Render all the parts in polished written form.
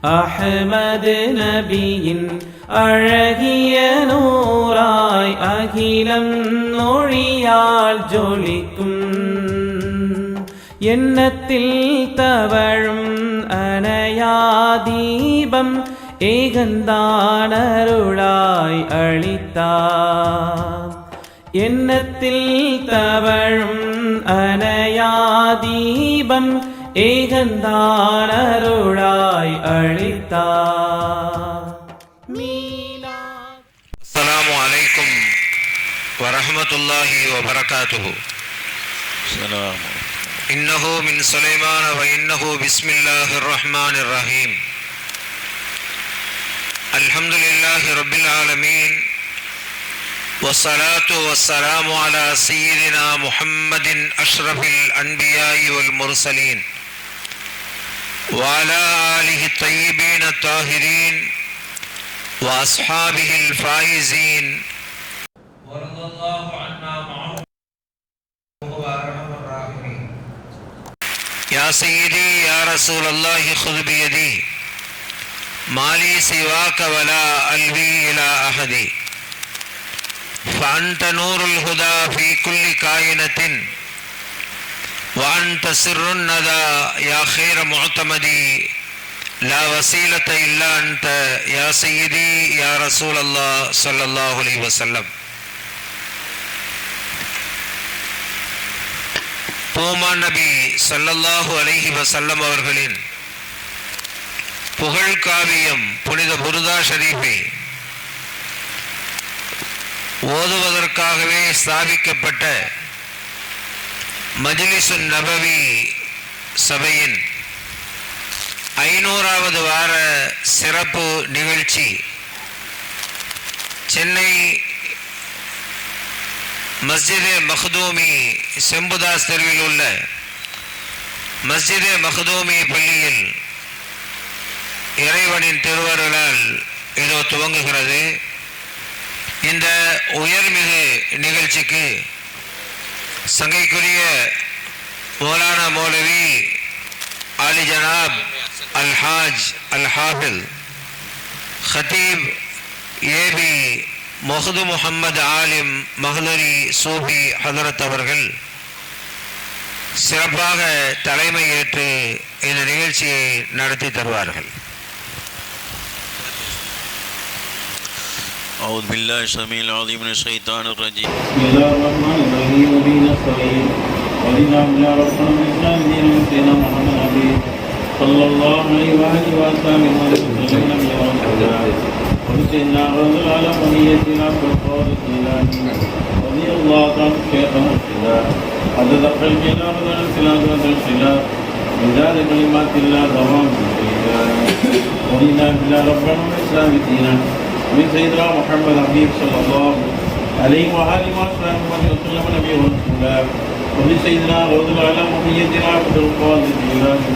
அஹ்மது நபியின் அழகிய நூறாய் அகிலம் மொழியால் ஜொலிக்கும் எண்ணத்தில் தவழும் அணையாதீபம் ஏகந்தானருளாய் அளித்தார். எண்ணத்தில் தவழும் அணையாதீபம் ஏகந்தானருளாய் அளித்தார். அஸ்ஸலாமு அலைக்கும் வரஹ்மத்துல்லாஹி வபரகாத்துஹு. இன்னஹு மின் சுலைமான வ இன்னஹு பிஸ்மில்லாஹிர் ரஹ்மானிர் ரஹீம். அல்ஹம்துலில்லாஹி ரப்பில் ஆலமீன் வஸ்ஸலாத்து வஸ்ஸலாமு அலா சய்யிதினா முஹம்மதின் அஷ்ரஃபில் அன்பியாஇ வல் முர்சலீன் வ அலா ஆலிஹி தய்யிபீன தாஹிரீன் வ அஸ்ஹாபிஹில் ஃபாயிஸீன் வரதல்லாஹு அன்னா மஅஹும் வ அர்ஹமர் ராஹிமீன். யா சய்யிதி யா ரசூலல்லாஹி குத் பியதி மாலி சிவாக வலா அல்வி இலா அஹதி فأنت نور الهدى في كل كائنة وأنت سر الندى يا خير معتمدي لا وسيلة إلا أنت يا سيدي يا رسول الله صلى الله عليه وسلم. பூமா நபி ஸல்லல்லாஹு அலைஹி வஸல்லம் அவர்களின் புகழ் காவியம் புனித புர்தா ஷரீஃபை ஓதுவதற்காகவே ஸ்தாபிக்கப்பட்ட மஜ்லிஸுன் நபவி சபையின் 500வது வார சிறப்பு நிகழ்ச்சி சென்னை மஸ்ஜிதே மக்தூமி செம்புதாஸ் தெருவில் உள்ள மஸ்ஜிதே மக்தூமி பள்ளியில் இறைவனின் திருவருளால் இதோ துவங்குகிறது. இந்த உயர்மிகு நிகழ்ச்சிக்கு சங்கைக்குரிய மௌலானா மௌலவி ஆலி ஜனாப் அல்ஹாஜ் அல் ஹாஃபில் ஹத்தீப் ஏபி மொஹது முஹம்மது ஆலிம் மஹ்லரி சூஃபி ஹதரத் அவர்கள் சிறப்பாக தலைமை ஏற்று இந்த நிகழ்ச்சியை நடத்தி தருவார்கள். أعوذ بالله السميع العليم من الشيطان الرجيم. بسم الله الرحمن الرحيم وبه نستعين ولله يا ربنا الإسلام دين سيدنا محمد نبي صلى الله عليه وآله وسلم وسلم يا رسول الله وسيدنا رسول الله ونيتنا بالقول الجيلاني رضي الله تعالى الشيخ مرشدا عدد خلق الله رضا السلام والسلام مداد كلمات الله دوام ولله يا ربنا الإسلام دينا من سيدنا محمد حبيب صلى الله عليه وآله وسلم نبي ورسوله ومن سيدنا رسول الله محيدنا عبد القادر الجيلاني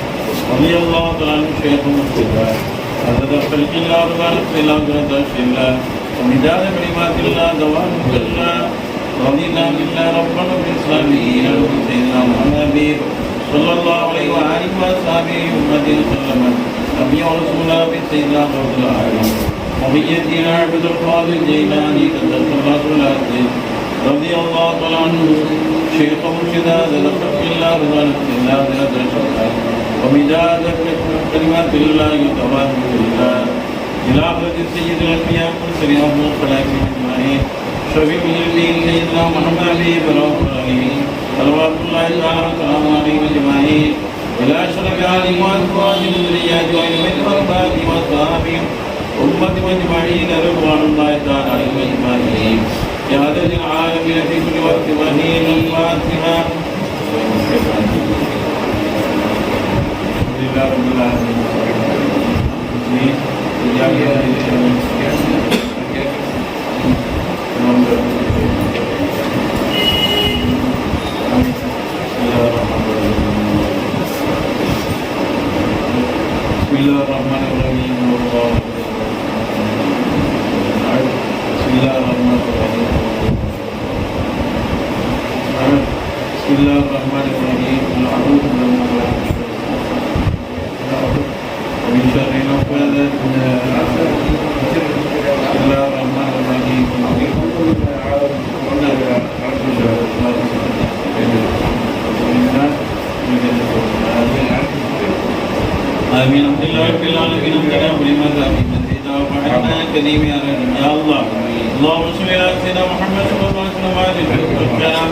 رضي الله تعالى عنه شيخ مرشدا عدد خلق الله رضا السلام والسلام ومداد كلمات الله دوام الله رضينا بالله ربنا بالإسلام دينا ومن سيدنا محمد حبيب صلى الله عليه وآله وسلم نبي ورسوله من سيدنا رسول الله وبيدنا عبد القادر الجيلاني قدس الله العزيز رضي الله تعالى عنه شيخ مرشدا ذكر الله رضوان الله ذكر ومداد كلمات الله وتواب الله إلى حضرة سيد الأنبياء والمرسلين والخلائق أجمعين شفيع الدين سيدنا محمد عليه رب العالمين صلوات الله تعالى وسلامه عليه أجمعين إلى أشرف آله وأزواجه وذرياته وأهل بيته وأصحابه وأصحابهم أمة أجمعين رضوان الله تعالى عليهم أجمعين يا ذا العالمين في كل وقت وحين الفاتحة. الحمد لله رب العالمين. بسم الله الرحمن الرحيم. بسم الله الرحمن الرحيم. بسم الله الرحمن الرحيم. من شر نفاذات بسم الله الرحمن الرحيم آمين الحمد لله رب العالمين امتنا بلماذا في مزيدا وفعلنا كريم يا رحيم يا الله اللهم صل على سيدنا محمد صلى الله عليه وسلم وعلى اله والكرام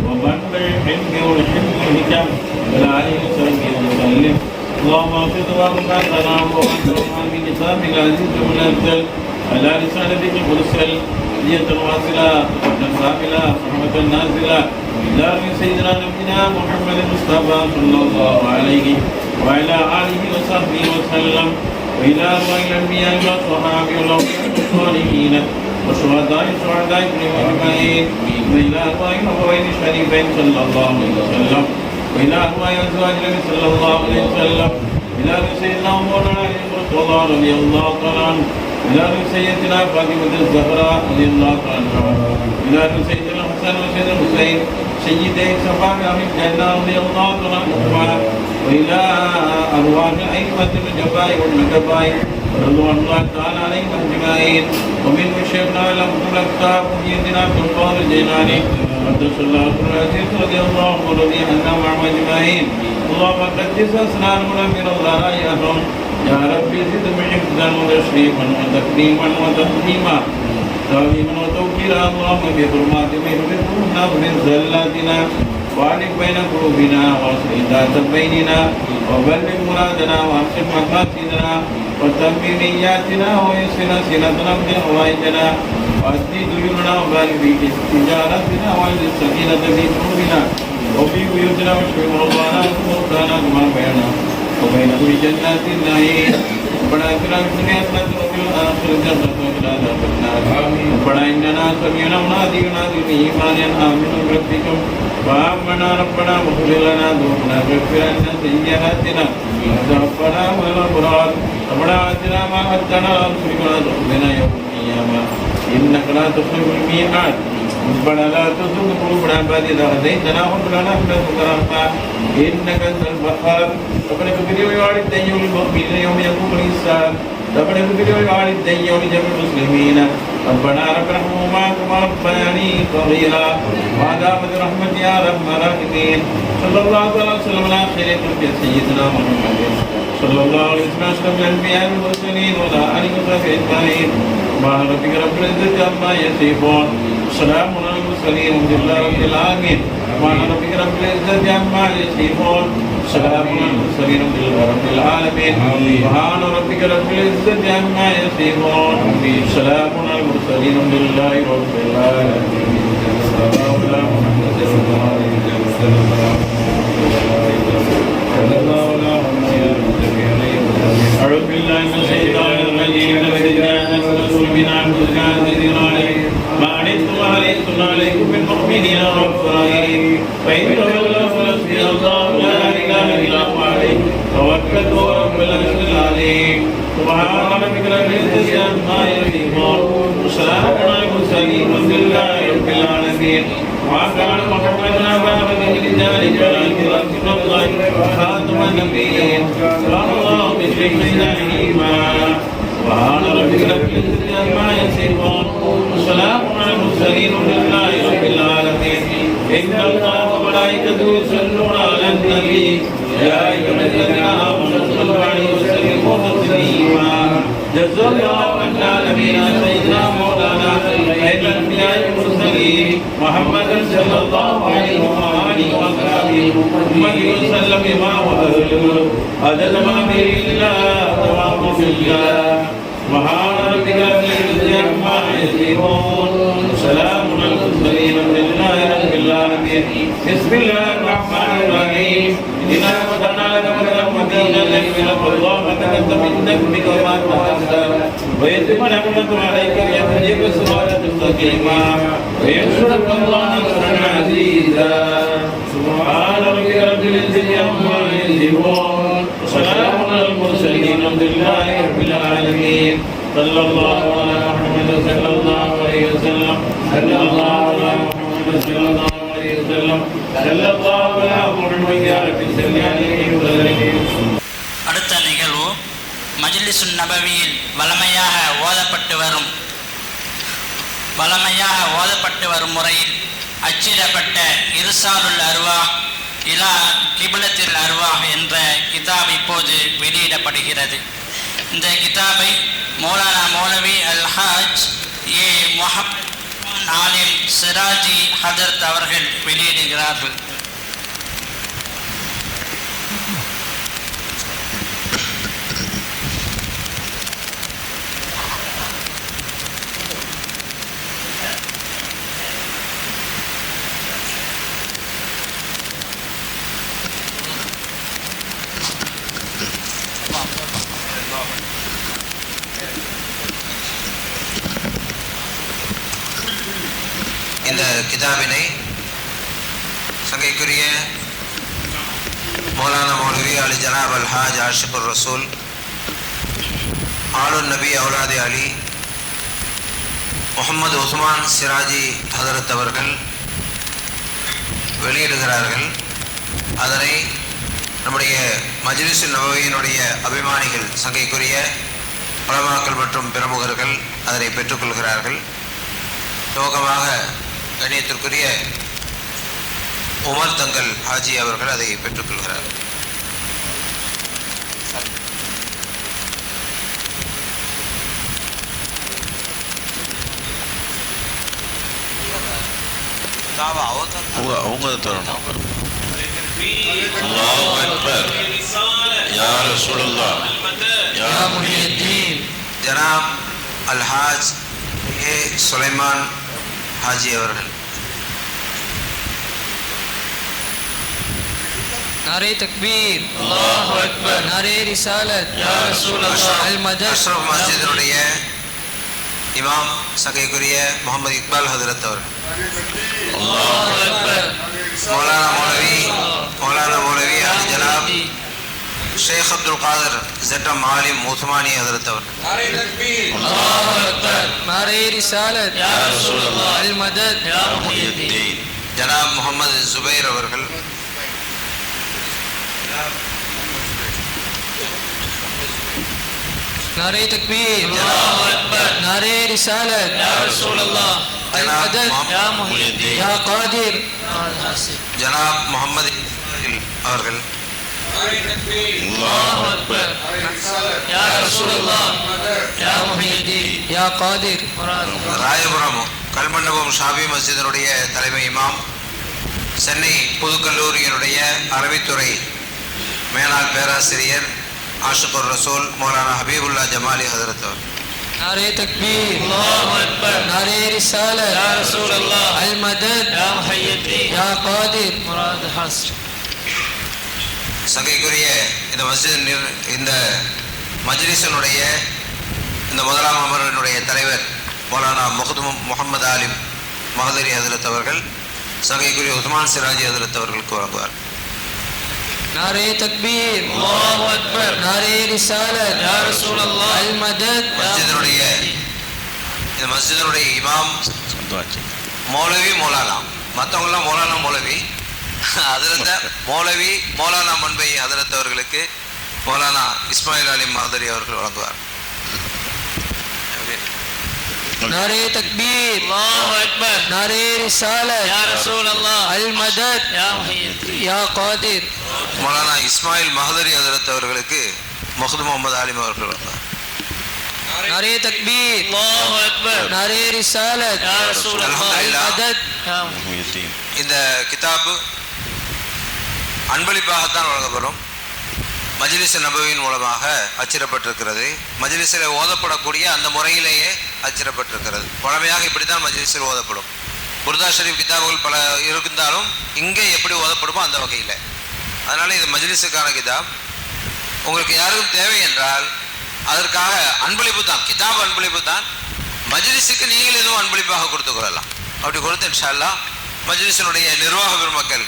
وبلغ الحلم والحلم والحكم وعلى اله وصحبه وسلم اللهم اغفر وارحمنا وانصرنا من كتابك العزيز والمنزل على لسان نبيك المرسل هدية واصلة ساملة رحمة نازلة إلى سيدنا نبينا محمد المصطفى صلى الله عليه وعلى آله وصحبه وسلم وإلى أرواح الأنبياء والصحابة والصالحين والشهداء كلهم أجمعين وإلى أرواح الأبوين الشريفين صلى الله عليه وسلم وإلى أرواح أزواج النبي صلى الله عليه وسلم إلى سيدنا مولانا علي بن الله رضي الله تعالى عنه إلى سيدنا فاطمة الزهراء رضي الله تعالى عنها إلى سيدنا الحسن وسيدنا الحسين سيدي شباب أهل الجنة رضي الله تعالى عنهما وإلى أرواح الأئمة الجبائر والنجبائر رضوان الله تعالى عليهم أجمعين ومن شيخنا لهم الأكتاب سيدنا عبد القادر الجيلاني قدس الله العزيز رضي الله ورضي عنا معهم أجمعين اللهم قدس أسرارنا من الله يهم يا ربي زدهم حفظا وتشريفا وتكريما وتحكيما تعظيما وتوكيلا اللهم بحرمات محببنا من زلاتنا وألف بين قلوبنا واصلح ذات بيننا وبلغ مرادنا واحسن مقاصدنا وتمم نياتنا ويسر سنتنا من حوائجنا وأسدد ديوننا وبارك في تجارتنا واجعل السكينة في قلوبنا وفي بيوتنا واشف مرضانا وموتانا كما بينا وبين كل جنات النعيم ربنا اتنا في الدنيا حسنة وفي الآخرة حسنة وقنا عذاب النار ربنا إننا سمعنا مناديا ينادي بالإيمان أن آمنوا بربكم فآمنا ربنا واغفر لنا ذنوبنا واغفر عنا سيئاتنا وتوفنا مع الأبرار ربنا آتنا ما وعدتنا على رسلك ولا تخزنا يوم القيامة إنك لا تخلف الميعاد ربنا لا تزغ قلوبنا بعد إذ هديتنا وهب لنا من لدنك رحمة إنك أنت الوهاب ربنا اغفر لي ولوالدي وللمؤمنين يوم يقوم الحساب ربنا اغفر لي ولوالدي ولجميع المسلمين ربنا رب ارحمهما كما ربياني صغيرا وعذابت رحمتي يا رب الراحمين صلى الله عليه وسلم على خير خلق سيدنا محمد صلى الله عليه وسلم أشرف الأنبياء والمرسلين وعلى آله وصحبه أجمعين سبحان ربك رب العزة عما يصفون وسلام على المرسلين والحمد لله رب العالمين سبحان ربك رب العزة عما يصفون وسلام على المرسلين والحمد لله رب العالمين سبحان ربك رب العزة عما يصفون وسلام على المرسلين والحمد لله رب العالمين أعوذ بالله من الشيطان الرجيم بسم الله الرحمن الرحيم ما عنتم عليكم عليكم بالمؤمنين رب رحيم فإن تولوا فحسبي الله لا إله إلا هو عليه توكلت ورب العرش العظيم سبحان ربك رب العزة عما يصفون وسلام على المرسلين والحمد لله رب العالمين ما كان محمد أبا بكر رجالك ولكن رسول الله خاتم النبيين صلى الله بشيخنا إيمان سبحان ربك رب العزة عما يصفون وسلام على المرسلين والحمد لله رب العالمين إن الله وملائكته يصلون على النبي يا أيها الذين آمنوا صلوا عليه وسلموا تسليما جزا الله عنا نبينا سيدنا مولانا خير الأنبياء والمرسلين محمد صلى الله عليه وآله وصحبه وسلم ما وأهله عدد ما به الله تمام بالله سبحان ربك رب العزة عما يصفون وسلام على المرسلين والحمد لله رب العالمين بسم الله الرحمن الرحيم إنا فتحنا لك فتحا مبينا ليغفر الله لك من ذنبك وما تقدم ويتم نعمته عليك ليهديك صراطا مستقيما وينصرك الله نصرا عزيزا سبحان ربك رب العزة عما يصفون وسلام على المرسلين والحمد لله رب العالمين صلى الله على محمد صلى الله عليه وسلم صلى الله على محمد صلى الله عليه وسلم صلى الله على محمد يا رب صل عليه وسلم. அடுத்த நிகழ்வு மஜ்லிஸுன் நபவியில் வழமையாக ஓதப்பட்டு வரும் முறையில் அச்சிடப்பட்ட இர்சாலுல் அர்வாஹ் இலா கிப்லத்தில் அர்வாஹ் என்ற கிதாப் இப்போது வெளியிடப்படுகிறது. இந்த கிதாபை மௌலானா மௌலவி அல்ஹாஜ் ஏ முஹம்மது ஆலிம் சிராஜி ஹதரத் அவர்கள் வெளியிடுகிறார்கள். இந்த கிதாபினை சங்கைக்குரிய மௌலானா மௌலவி அலி ஜனாப் அல்ஹாஜ் ஆஷிகுர் ரசூல் ஆலுன் நபி அவுலாதி அலி முகமது உஸ்மான் சிராஜி ஹதரத் அவர்கள் வெளியிடுகிறார்கள். அதனை நம்முடைய மஜ்லிஸ் நபவியினுடைய அபிமானிகள் சங்கைக்குரிய உலமாக்கள் மற்றும் பிரமுகர்கள் அதனை பெற்றுக்கொள்கிறார்கள். துவக்கமாக கண்ணியத்திற்குரிய உமர் தங்கல் ஹாஜி அவர்கள் அதை பெற்றுக்கொள்கிறார்கள். அவங்க தரணும். அல்லாஹு அக்பர். யா ரசூலுல்லாஹ். யா முஹியத்தீன். ஜனாப் அல்ஹாஜ் ஏ சுலைமான் ஹாஜி அவர்கள். नारे तकबीर, अल्लाहु अकबर, नारे रिसालत, या रसूल अल्लाह, अल मदद. அஷ்ரஃப் மஸ்ஜிதினுடைய இமாம் சங்கைக்குரிய முகமது இக்பால் ஹதரத் அவர்கள். अल्लाहु अकबर. மௌலானா மௌலவி அலி ஜனாப் ஷேக் அப்துல் காதர் ஜெட்டம் ஆலிம் உஸ்மானி ஹதரத் அவர்கள். अल्लाहु अकबर, नारे रिसालत, या रसूल अल्लाह, अल मदद, या मुहिद्दीन. ஜனாப் முகமது ஜுபைர் அவர்கள். नारे तकबीर, अल्लाहु अकबर, नारे रिसालत, या रसूल अल्लाह, अल मदद, या मुहिद्दीन, या कादिर. ஜனாப் முகமது அவர்கள். अल्लाहु अकबर, या रसूल अल्लाह, या मुहिद्दीन, या कादिर. ராயபுரம் கல்மண்டபம் ஷாபி மஸ்ஜிதினுடைய தலைமை இமாம் சென்னை புதுக்கல்லூரியினுடைய அரபித்துறை மேலாள் பேராசிரியர் ஆஷிகுர் ரசூல் மௌலானா ஹபீபுல்லா ஜமாலி ஹதரத் அவர். नारे तकबीर, अल्लाहु अकबर, नारे रिसालत, या रसूल अल्लाह, अल मदद, या मुहिद्दीन, या कादिर. मुराद हासिल. சங்கைக்குரிய இந்த இந்த மஜ்லிஸினுடைய இந்த முதலாம் அமர்வினுடைய தலைவர் மௌலானா முகமது ஆலிம் மஹதரி ஹதரத் அவர்கள் சங்கைக்குரிய உஸ்மான் சிராஜி ஹதரத் அவர்களுக்கு வழங்குவார். नारे तकबीर, अल्लाहु अकबर, नारे रिसालत, या रसूल अल्लाह, अल मदद. இந்த மஸ்ஜிதினுடைய இமாம் மௌலவி மௌலானா, மற்றவங்களாம் மௌலானா மௌலவி, ஹதரத் மௌலவி மௌலானா மன்பை ஹதரத் அவர்களுக்கு மௌலானா இஸ்மாயில் அலி மஹதரி அவர்கள் வழங்குவார். नारे तकबीर, अल्लाहु अकबर, नारे रिसालत, या रसूल अल्लाह, अल मदद, या मुहिद्दीन, या कादिर. மௌலானா இஸ்மாயில் மஹதரி ஹதரத் அவர்களுக்கு முகமது ஆலிம் அவர்கள் வழங்குவார். नारे तकबीर, अल्लाहु अकबर, नारे रिसालत, या रसूल अल्लाह, अल मदद, या முஹியத்தீன். இந்த கிதாபு அன்பளிப்பாகத்தான் வழங்கப்படும். மஜ்லிஸ் நபவியின் மூலமாக அச்சிடப்பட்டிருக்கிறது. மஜ்லிஸில் ஓதப்படக்கூடிய அந்த முறையிலேயே அச்சிடப்பட்டிருக்கிறது. பழமையாக இப்படித்தான் மஜ்லிஸில் ஓதப்படும். குர்தா ஷரீஃப் கிதாபுகள் பல இருந்தாலும் இங்கே எப்படி ஓதப்படுமோ அந்த வகையில். அதனால் இது மஜ்லிஸுக்கான கிதாப். உங்களுக்கு யாருக்கும் தேவை என்றால் அதற்காக அன்பளிப்பு தான், கிதாப் அன்பளிப்பு தான். மஜ்லிஸுக்கு நீங்கள் எதுவும் அன்பளிப்பாக கொடுத்து கொள்ளலாம். அப்படி கொடுத்து இன்ஷா அல்லாஹ் மஜ்லிஸினுடைய நிர்வாக பெருமக்கள்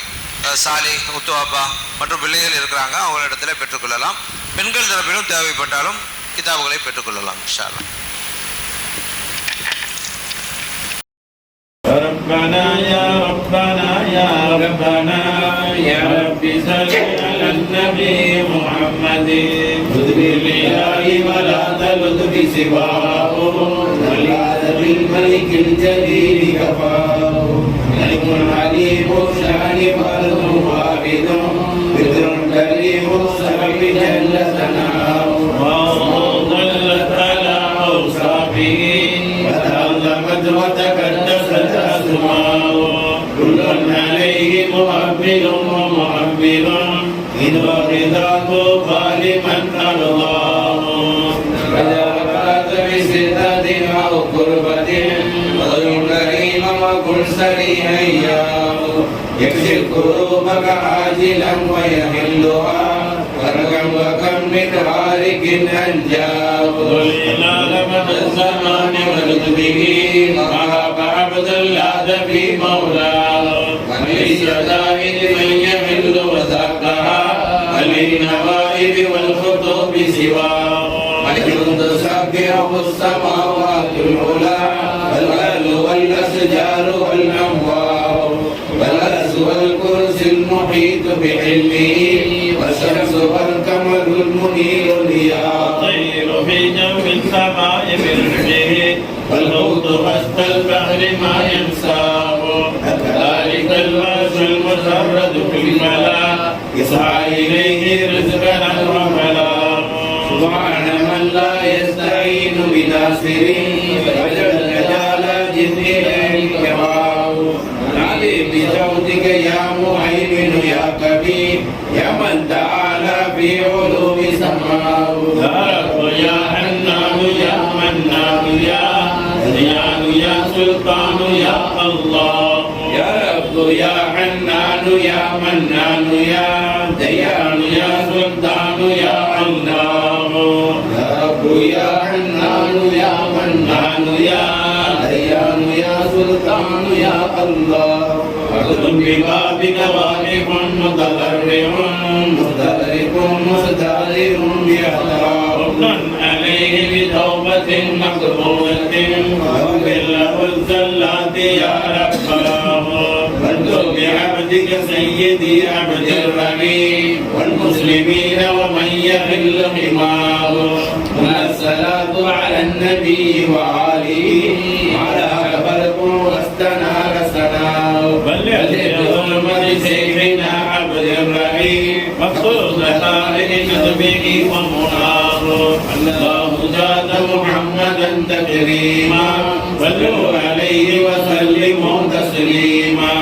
சாலி முத்துவாப்பா மற்றும் பிள்ளைகள் இருக்கிறாங்க, அவங்களிடத்தில் பெற்றுக்கொள்ளலாம். பெண்கள் தரப்பிலும் தேவைப்பட்டாலும் கிதாபுகளை பெற்றுக்கொள்ளலாம் இன்ஷா அல்லாஹ். ربنا يا ربنا يا ربنا يا رب صل على النبي محمد خذ بالله ولا تلذ بسواه والعاذ بالملك الجليل كفاه ملك عليم الشان فرد وابد بدر كريم السبب جل ثناؤه وظلت على اوصافه وتعظمت وتقدست اسماؤه كل عليه مؤبد ومؤبد إن رضاه ظالما أرضاه فإذا فات بسداد أو قربة وذل كريم وكن سريعا يكشف كروبك عاجلا ويحلها ورقا وكم من هارك أنجاه والإله من الزمان ولطفه وهاب عبد الله في مولاه وليس دائد من يحل وثقها وللنوائب والخطوب سواه ملك تسبح السماوات العلى والأرض والأشجار والأنوار والأرض والكرسي المحيط بحلمه والشمس والقمر المنير ضياء الطير في جو السماء برجه والحوت وسط البحر ما ينساه كذلك الوحش المسرد في الملا يسعى إليه رزقا وملا سبحان من لا يستعين بناصر وجل جلال جزيل الكرام نادي بصوتك يا مهيمن يا كبير يا من تعالى في علوم سماه يا رب يا حنان يا منان يا ديان يا سلطان يا الله يا رب يا حنان يا منان يا ديان يا سلطان يا الله يا رب يا حنان يا منان يا ديان يا سلطان يا الله أخذ ببابك واقف متضرع مستدرك مستعذر يحتار عليه بتوبة مقبولة واغفر له الزلات يا رباه واكتب بعبدك سيدي عبد الرحيم والمسلمين ومن يحل حماه والصلاة على النبي وآله على فرق واستنار سناه بلغ بحرمة سيدنا عبد الرحيم مقصود خالق كتبه ومناه الله زاد محمدا تكريما صلوا عليه وسلموا تسليما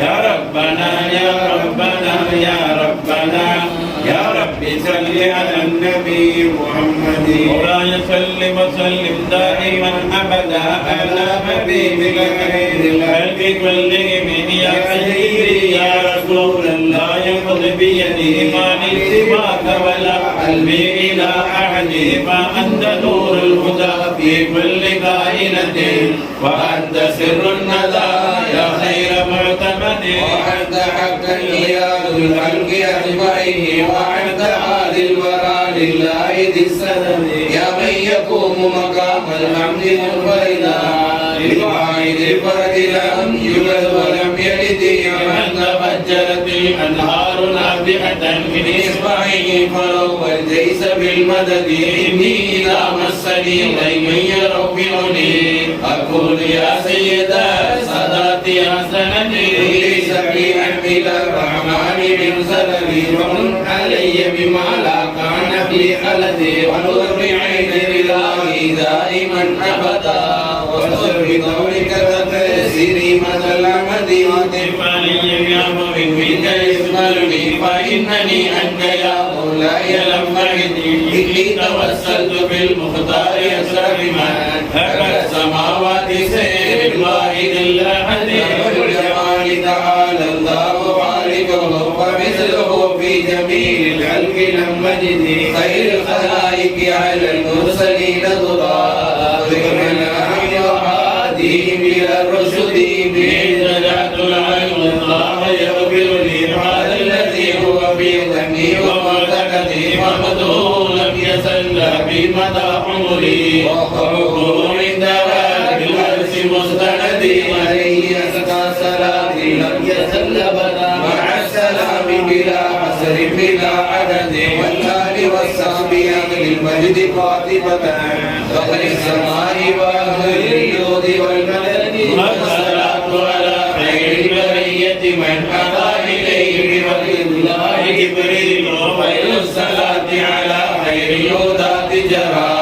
يا ربنا يا ربنا يا ربنا يا رب صل على النبي محمد مولاي صل وسلم دائما ابدا على حبيبك خير الخلق كلهم يا سيدي يا رسول الله خذ بيدي ما سواك ولا قلبي الى احد فانت نور الهدى في كل كائنة وانت سر الندى يا خير معتمد وانت حقا اياه الخلق اجمعين وانت عاد الورى لله ذي السند يا من يقوم مقام الحمد منفردا للواحد الفرد لم يولد ولم يلد ومن تفجرت الانهار نابحة من اصبعه فلو الجيش بالمدد اني اذا مسني من يرفعني اقول يا سيدا ساداتي حسنتي ليس في احمل الرحمن من سلبي ومن علي بما لا كان في خلدي ونور بعين الله دائما ابدا وانصر بقولك تفسيري مثل العمد وتفعلي يا مؤمن منك اسمعني فانني انت يا مولاي لم اعدني اني توسلت بالمختار اسرف من هبت السماوات سير الواحد الاحد والجمال تعالى الله خالقه ومثله في جميع الخلق لم نجد خير الخلائق على المرسلين ضرا ذكرنا وهاديهم الى الرشد بإذنات العلم الله يغفر لي هذا الذي هو في ذنبي ومعتقدي ومدعو لم يزل في مدى عمري وخوفه عند باب العرش مستندي عليه أزكى صلاتي لم يزل بدا مع السلام بلا حسن وسلم بلا عدد والآل والصحب أهل المجد قاطبة فخر السماء وأهل الجود والمدد والصلاة على خير البرية من أتى إليه بوحي الله جبريل وخير الصلاة على خير الهداة جرى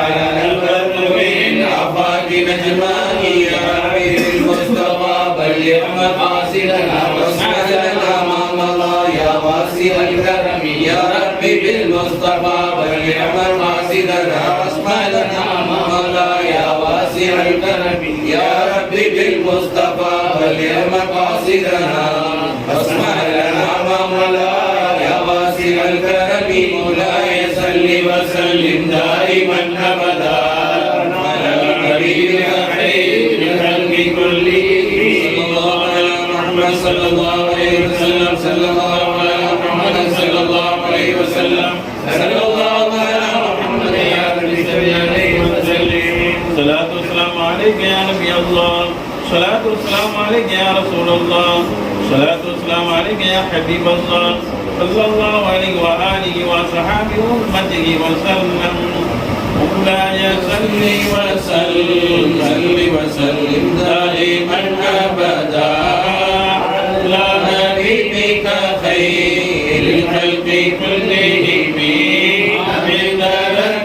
على البر من آفاق نجمان يا حبيب المصطفى بلغ مقاصدنا واسمعنا أمام الله يا واسع الكرم يا ربي بالمصطفى بلغ مقاصدنا واسمعنا أمام الله يا واسع الكرم يا ربي بالمصطفى بلغ مقاصدنا واسمعنا أمام الله يا واسع الكرم مولاي صل وسلم دائما أبدا على حبيبك خير الخلق كلهم صلى الله عليه وسلم صلى الله على محمد صلى الله عليه وسلم صلى الله على محمد يا رب صل عليه وسلم. صلاة والسلام عليك يا نبي الله، صلاة والسلام عليك يا رسول الله، صلاة والسلام عليك يا حبيب الله صلى الله عليه وآله وصحبه وأمته وسلم. مولاي صل وسلم دائما أبدا على حبيبك خير الخلق كلهم عبد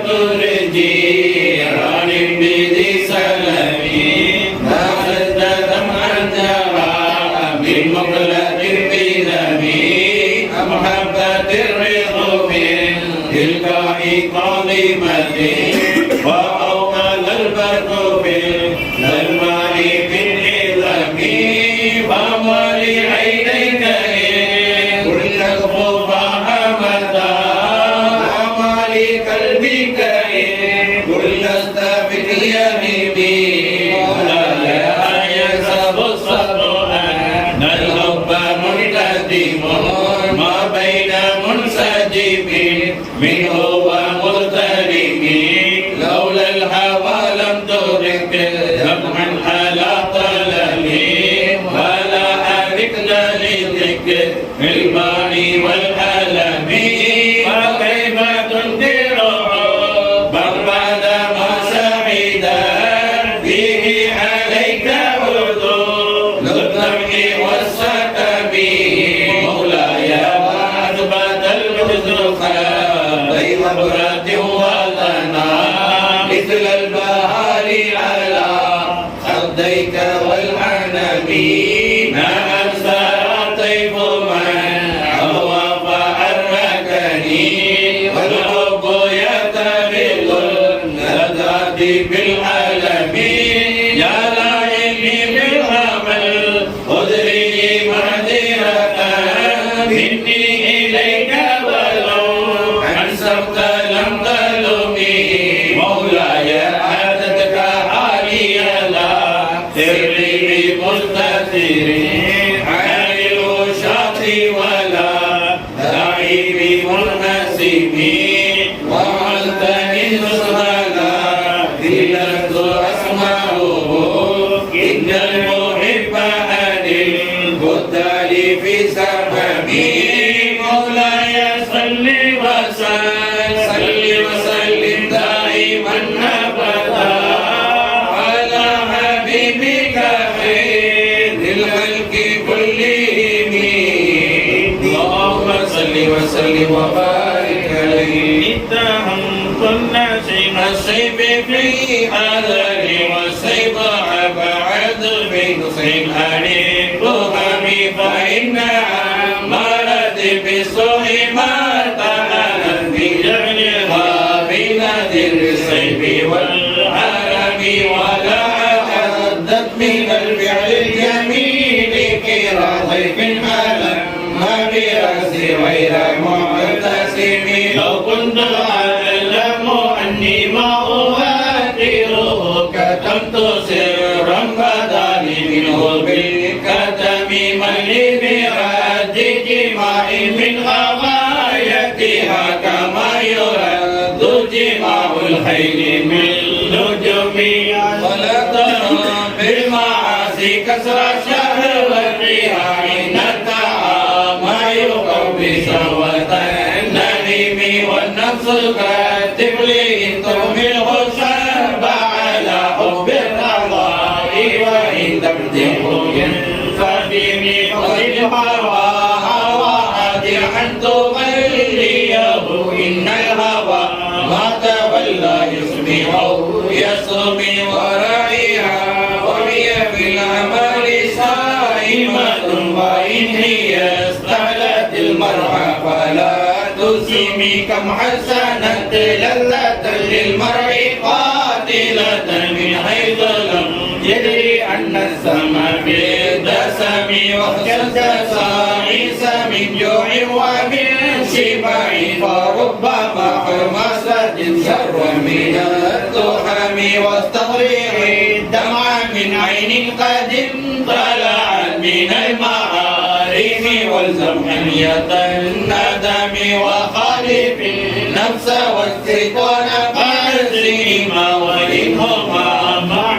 ترجي عن بذي سلمي نازلت دمعا جرى من مقلة بذمي محبة الرضا من تلقاء قادمة وأول البرق في الماء في العظم فما لعينيك كل الخوف أمدا وما لقلبك كل استفد يميني ولا يحسب الصبر أن الحب منتدم ما بين منسجم منه ومغترب لولا الهوى لم تدرك جمعا على طلبي ولا أركنا لذكر الماء والألم فكيف تنكر بعد ما سعيدا فيه عليك عدول الدمع والسكب مولاي وأثبت الحزن بين برد ولنا مثل البهار على خديك والعنب نعم سار طيف من هوى فأركني والحب يتبل اللذات بالعالم يا لائمي بالعمل أدري معذرة مني إليك ولو أنسبت لم تلومي مولاي عادتك حالي لا سري مستثير عن الوشاط ولا داعي بمنحسب وعلتني الصلاة لست أسمعه إن المحب عن البدال في سببي مولاي صل وسلم دائما أبدا على حبيبك خير الخلق كلهم اللهم صل وسلم وبارك عليه اتهم كل نصيب في حذر والسيف أبعد من صيب عليك همي فإن مرض بسوء ما تعلم بجهلها بنذر السيف والحرم ولا أعدت من الفعل الجميل كرا ضيف ألم ما برأسي غير معتسم لو كنت أعلم أني ما أهدره كتمت سرا بدا لي منه بالكتم من لي برد جماع من غوايتها كما يرد جماع الخيل من لجم ولا ترى بالمعاصي كسر شهوتها إن الطعام يقوي سوة النعيم والنفس كالطفل إن تهمله شاب على حب الرضاء وإن تبدئه ينفدم فقد هوى عن توليه إن الهوى ما تولى يسمي ورائها وهي في العمل صائمة وإن هي استعلت المرعى فلا تسمي كم حسنت لذة للمرء قاتلة من حيث لم يدري أن السماء بالدسم واخشى سائس من جوع ومن شبع فربما حماسة شر من التحم واستغرق الدمع من عين قد طلعت من المعارف والزم حمية الندم وخالف النفس والشيطان فاسهما وإنهما مع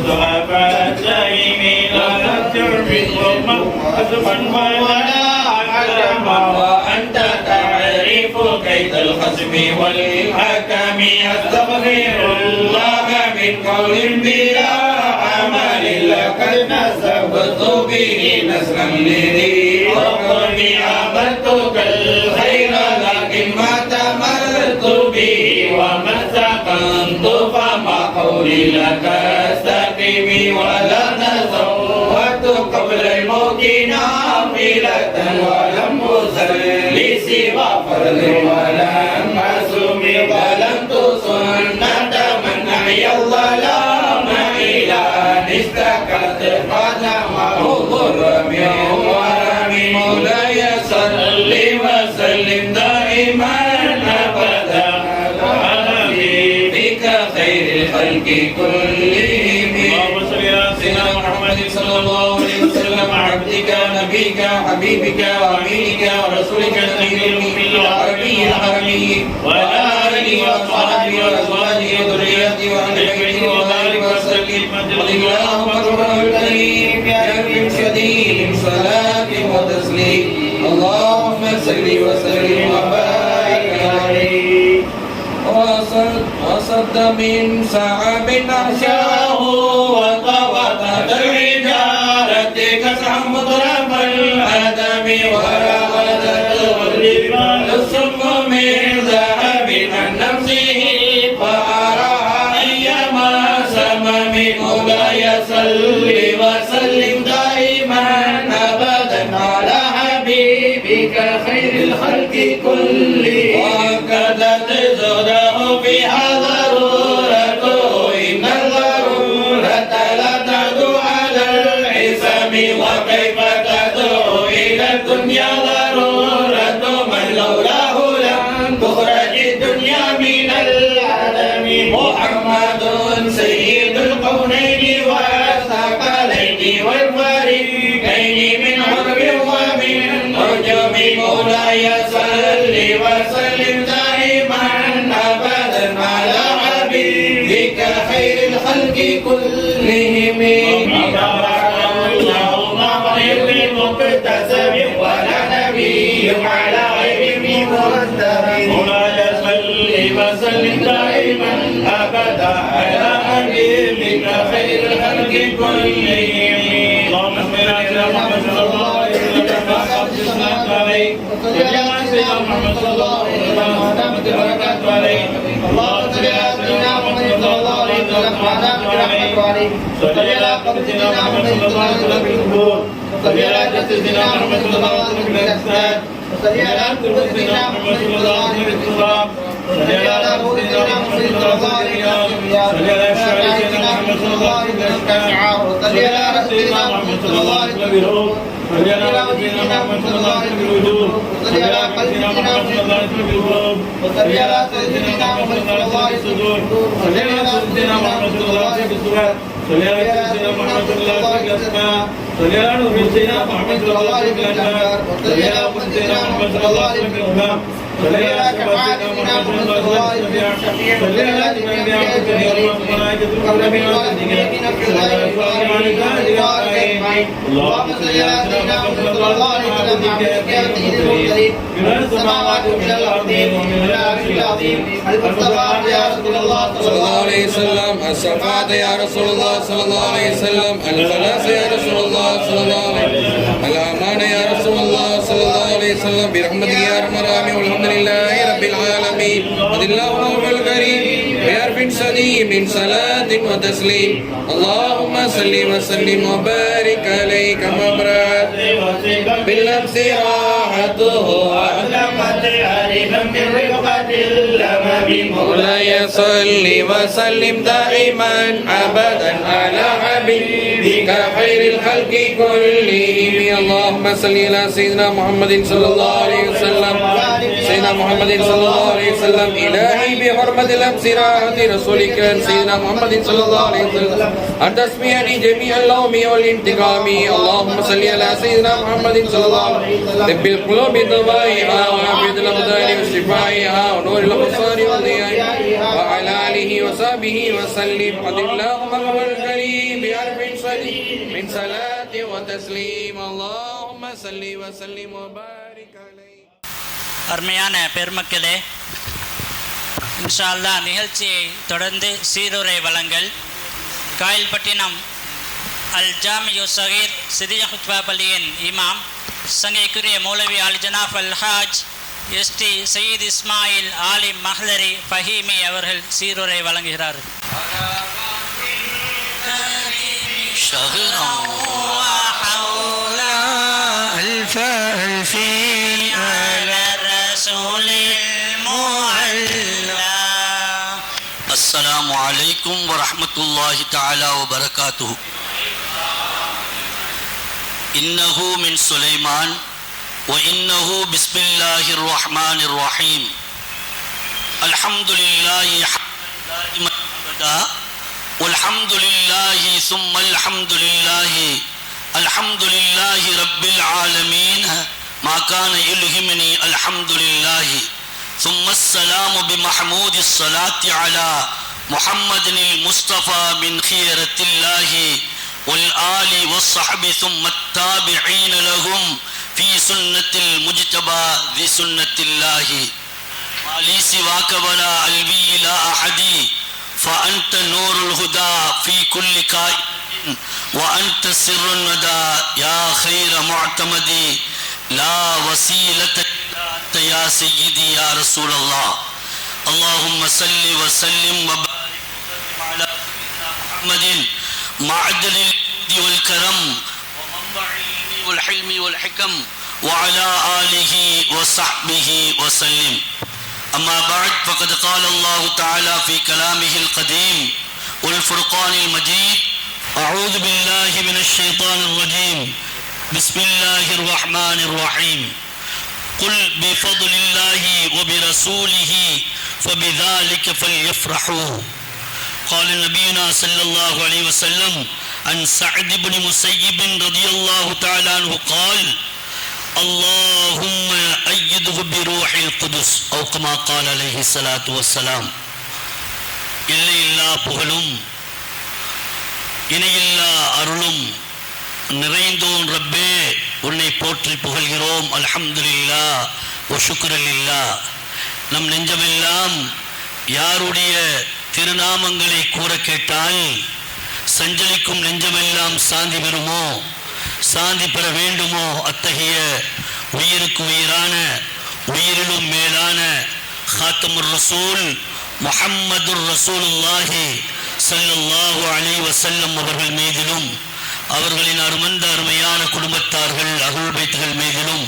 ضعفاتين لا تربطهما حسبا ولا حكما وأنت تعرف كيد الخصم والحكم أستغفر الله من قول بلا عمل لقد نسبت به نسلا لذي رقم عبدتك الخير لكن ما تمرت به وما سكنت فما قولي لك استقم ولا تزوجت قبل الموت نافلة ولم أصلي سوى فرض ولم أصوم ظلمت سنة من أحيا الظلام إلى أن استكت قدمه ضرم ورم مولاي صل وسلم دائما أبدا على حبيبك خير الخلق كلهم اللهم صل على سيدنا محمد صلى الله عليه وسلم عبدك نبيك حبيبك وامينك ورسولك سيد المؤمنين العربي الحرمي وعلى اله واصحابه وازواجه وذريته واهل بيته وبارك وسلم اللهم ربنا الكريم يا كريم شديد صلاه وتسليم اللهم صل وسلم وبارك عليه وصد من سحاب أحشاه وطوطت الحجارة كسحا مطرف الأدم وراودت والجبال الصم من ذهب عن نفسه فأراها أيما سمم مولاي صل وسلم دائما أبدا على حبيبك خير الخلق كلهم وهكذا تزوده بها ضرورته إن الضرورة لا تعدو على العصم وكيف تدعو إلى الدنيا ضرورة من لولاه لم تخرج الدنيا من العدم محمد سيد الكونين والثقلين والفريقين من عرب ومن نجم مولاي صل وسلم دائما أبدا على حبيبك خير الخلق كلهم اللهم غير لمكتسب ولا نبي على غير مرتب مولاي صل وسلم دائما أبدا على حبيبك خير الخلق كلهم اللهم صل على محمد صلى الله عليه وسلم سيدنا محمد صلى الله عليه وسلم ودامت البركات عليه اللهم صل على سيدنا محمد صلى الله عليه وسلم ودامت الرحمة عليه صل على سيدنا محمد صلى الله عليه وسلم في القبور صل على سيدنا محمد صلى الله عليه وسلم في الأجساد صل على سيدنا محمد صلى الله عليه وسلم في التراب صل على سيدنا محمد صلى الله عليه وسلم صل على سيدنا محمد صلى الله عليه وسلم صل على سيدنا محمد صلى الله عليه وسلم في الروح صل على سيدنا محمد صلى الله عليه وسلم في الوجود صل على سيدنا محمد صلى الله عليه وسلم في القلوب صل على سيدنا محمد صلى الله عليه وسلم في الصدور صل على سيدنا محمد صلى الله عليه وسلم في الصفات صل على سيدنا محمد صلى الله عليه وسلم في الأسماء صل على سيدنا محمد صلى الله عليه وسلم في الأنبياء صل على سيدنا محمد صلى الله عليه وسلم في الأمم صل على شفاعة سيدنا محمد صلى الله عليه وسلم الشفيع صل على جميع الأنبياء والمرسلين قبل من والنبيين في الله اللهم صل على سيدنا محمد صلى الله عليه وسلم يا سيد المرسلين من السماوات ومن الأرض ومن العرش العظيم المصطفى يا رسول الله صلى الله عليه وسلم الشفاعة يا رسول الله صلى الله عليه وسلم الخلاص يا رسول الله صلى الله عليه وسلم الأمان يا رسول الله صلى الله عليه وسلم برحمتك يا أرحم الراحمين والحمد لله رب العالمين وذي الله الكريم بحرف صديق من صلاة وتسليم اللهم صل وسلم وبارك عليك مبرات باللمس راحته وأسلمت عريفا من رفقة الأمام مولاي صل وسلم دائما أبدا على حبيبك خير الخلق كلهم اللهم صل على سيدنا محمد صلى الله عليه وسلم سيدنا محمد صلى الله عليه وسلم إلهي بحرمة لمس راحة رسولك سيدنا محمد صلى الله عليه وسلم أن تسمعني جميع اللوم والانتقام اللهم صل على سيدنا محمد صلى الله عليه وسلم طب القلوب دوائها وعافية الأبدان وشفائها ونور الأبصار وضيائها وعلى آله وصحبه وسلم قد اللهم الكريم بعرف صديق من صلاة وتسليم اللهم صل وسلم وبارك عليه. அருமையான பெருமக்களே, இன்ஷா அல்லாஹ் நிகழ்ச்சியை தொடர்ந்து சீருரை வழங்கல் காயல்பட்டினம் அல் ஜாமியு சகீர் சிறிய ஹுத்பா பள்ளியின் இமாம் சங்கைக்குரிய மௌலவி அல் ஜனாப் அல் ஹாஜ் எஸ்டி சயீத் இஸ்மாயில் ஆலிம் மஹ்லரி ஃபஹீமி அவர்கள் சீருரை வழங்குகிறார்கள். السلام عليكم ورحمة الله تعالى وبركاته. إنه من سليمان وإنه بسم الله الرحمن الرحيم. الحمد لله والحمد لله ثم الحمد لله الحمد لله رب العالمين ما كان يلهمني الحمد لله ثم السلام بمحمود الصلاة على محمد المصطفى من خيرة الله والآل والصحب ثم التابعين لهم في سنة المجتبى ذي سنة الله ما لي سواك ولا قلبي إلى أحد فأنت نور الهدى في كل كائن وأنت سر الندى يا خير معتمد لا وسيلة أنت يا سيدي يا رسول الله. اللهم صل وسلم وبارك على محمد معدن الجود والكرم ومنبع العلم والحلم والحكم وعلى آله وصحبه وسلم. أما بعد فقد قال الله تعالى في كلامه القديم والفرقان المجيد أعوذ بالله من الشيطان الرجيم بسم الله الرحمن الرحيم قل بفضل الله وبرسوله فبذلك فليفرحوا. قال نبينا صلى الله عليه وسلم عن سعد بن مسيب رضي الله تعالى عنه قال اللهم أيده بروح القدس أو كما قال عليه الصلاة والسلام. இல்லை இல்லா புகழும் இணையில்லா அருளும் நிறைந்தோன் ரப்பே உன்னை போற்றி புகழ்கிறோம். அல்ஹம்துலில்லாஹ் வ ஷுக்ருலில்லாஹ். நம் நெஞ்சமெல்லாம் யாருடைய திருநாமங்களை கூற கேட்டால் சஞ்சலிக்கும் நெஞ்சமெல்லாம் சாந்தி பெறுமோ, சாந்தி பெற வேண்டுமோ, அத்தகைய உயிருக்கு உயிரான உயிரிலும் மேலான ஹாத்தமுர் ரசூல் முஹம்மதுர் ரசூலுல்லாஹி ஸல்லல்லாஹு அலைஹி வஸல்லம் அவர்கள் மீதிலும் அவர்களின் அருமந்த அருமையான குடும்பத்தார்கள் அஹ்லுல் பைத்துகள் மீதிலும்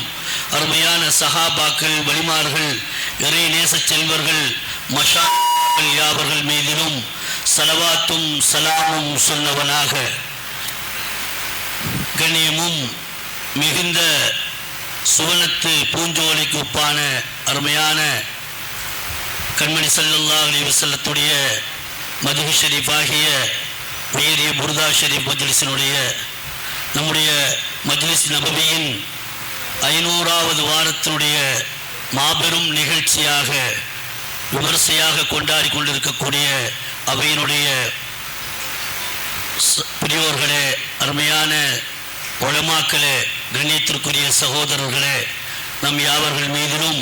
அருமையான சஹாபாக்கள் வலிமார்கள் இறை நேச செல்வர்கள் மஷாயிகள் யாவர்கள் மீதிலும் ஸலவாத்தும் சலாமும் சொன்னவனாக கண்ணியமும் மிகுந்த சுவனத்து பூஞ்சோலைக்கு ஒப்பான அருமையான கண்மணி ஸல்லல்லாஹு அலைஹி வஸல்லத்துடைய மதுஹு ஷரீஃப் ஆகிய உயரிய புர்தா ஷரீஃப் மஜ்லிஸினுடைய நம்முடைய மஜ்லிஸ் நபவியின் 500வது வாரத்தினுடைய மாபெரும் நிகழ்ச்சியாக விமர்சையாக கொண்டாடி கொண்டிருக்கக்கூடிய அவையினுடைய பெரியோர்களே, அருமையான உலமாக்களே, கண்ணியத்திற்குரிய சகோதரர்களே, நம் யாவர்கள் மீதிலும்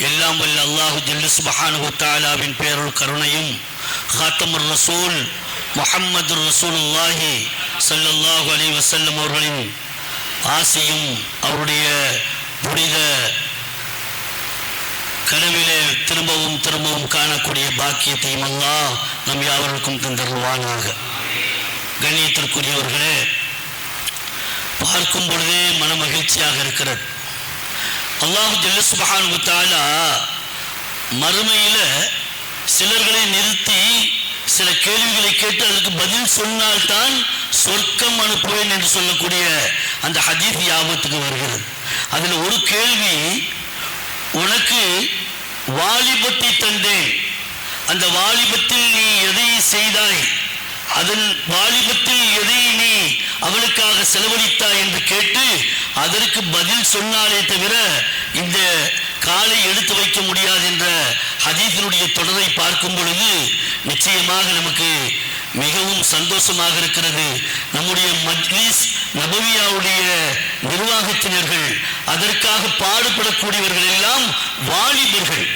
எல்லாம் வல்ல அல்லாஹு ஜல்ல சுப்ஹானஹு வ தஆலாவின் பேருள் கருணையும் காத்தமுர் ரசூல் முஹம்மது ரசூலுல்லாஹி ஸல்லல்லாஹு அலைஹி வஸல்லம் அவர்களின் ஆசையும் அவருடைய புனித கனவிலே திரும்பவும் திரும்பவும் காணக்கூடிய பாக்கியத்தையும் அல்லாஹ் நம் யாவருக்கும் தந்தருவானாக. கண்ணியத்திற்குரியவர்களே, பார்க்கும் பொழுதே மன மகிழ்ச்சியாக இருக்கிறது. அல்லாஹு ஜல்ல சுப்ஹானஹு வ தஆலா மறுமையில சிலர்களை நிறுத்தி சில கேள்விகளை கேட்டு அதற்கு பதில் சொன்னால்தான் சொர்க்கம் அனுப்புவேன் என்று சொல்லக்கூடிய அந்த ஹதீஸ் ஞாபகத்துக்கு வருகிறது. அதில் ஒரு கேள்வி, உனக்கு வாலிபத்தை தந்தேன், அந்த வாலிபத்தில் நீ எதை செய்தாய், அதன் வாலிபத்தில் எதை நீ அவளுக்காக செலவழித்தாய் என்று கேட்டு அதற்கு பதில் சொன்னாலே தவிர இந்த காலை எடுத்து வைக்க முடியாது என்ற ஹதீஸினுடைய தொடரை பார்க்கும் பொழுது நிச்சயமாக நமக்கு மிகவும் சந்தோஷமாக இருக்கிறது. நம்முடைய மஜ்லிஸ் நபவியாவுடைய நிர்வாகத்தினர்கள், அதற்காக பாடுபடக்கூடியவர்கள் எல்லாம் வாலிபர்கள்.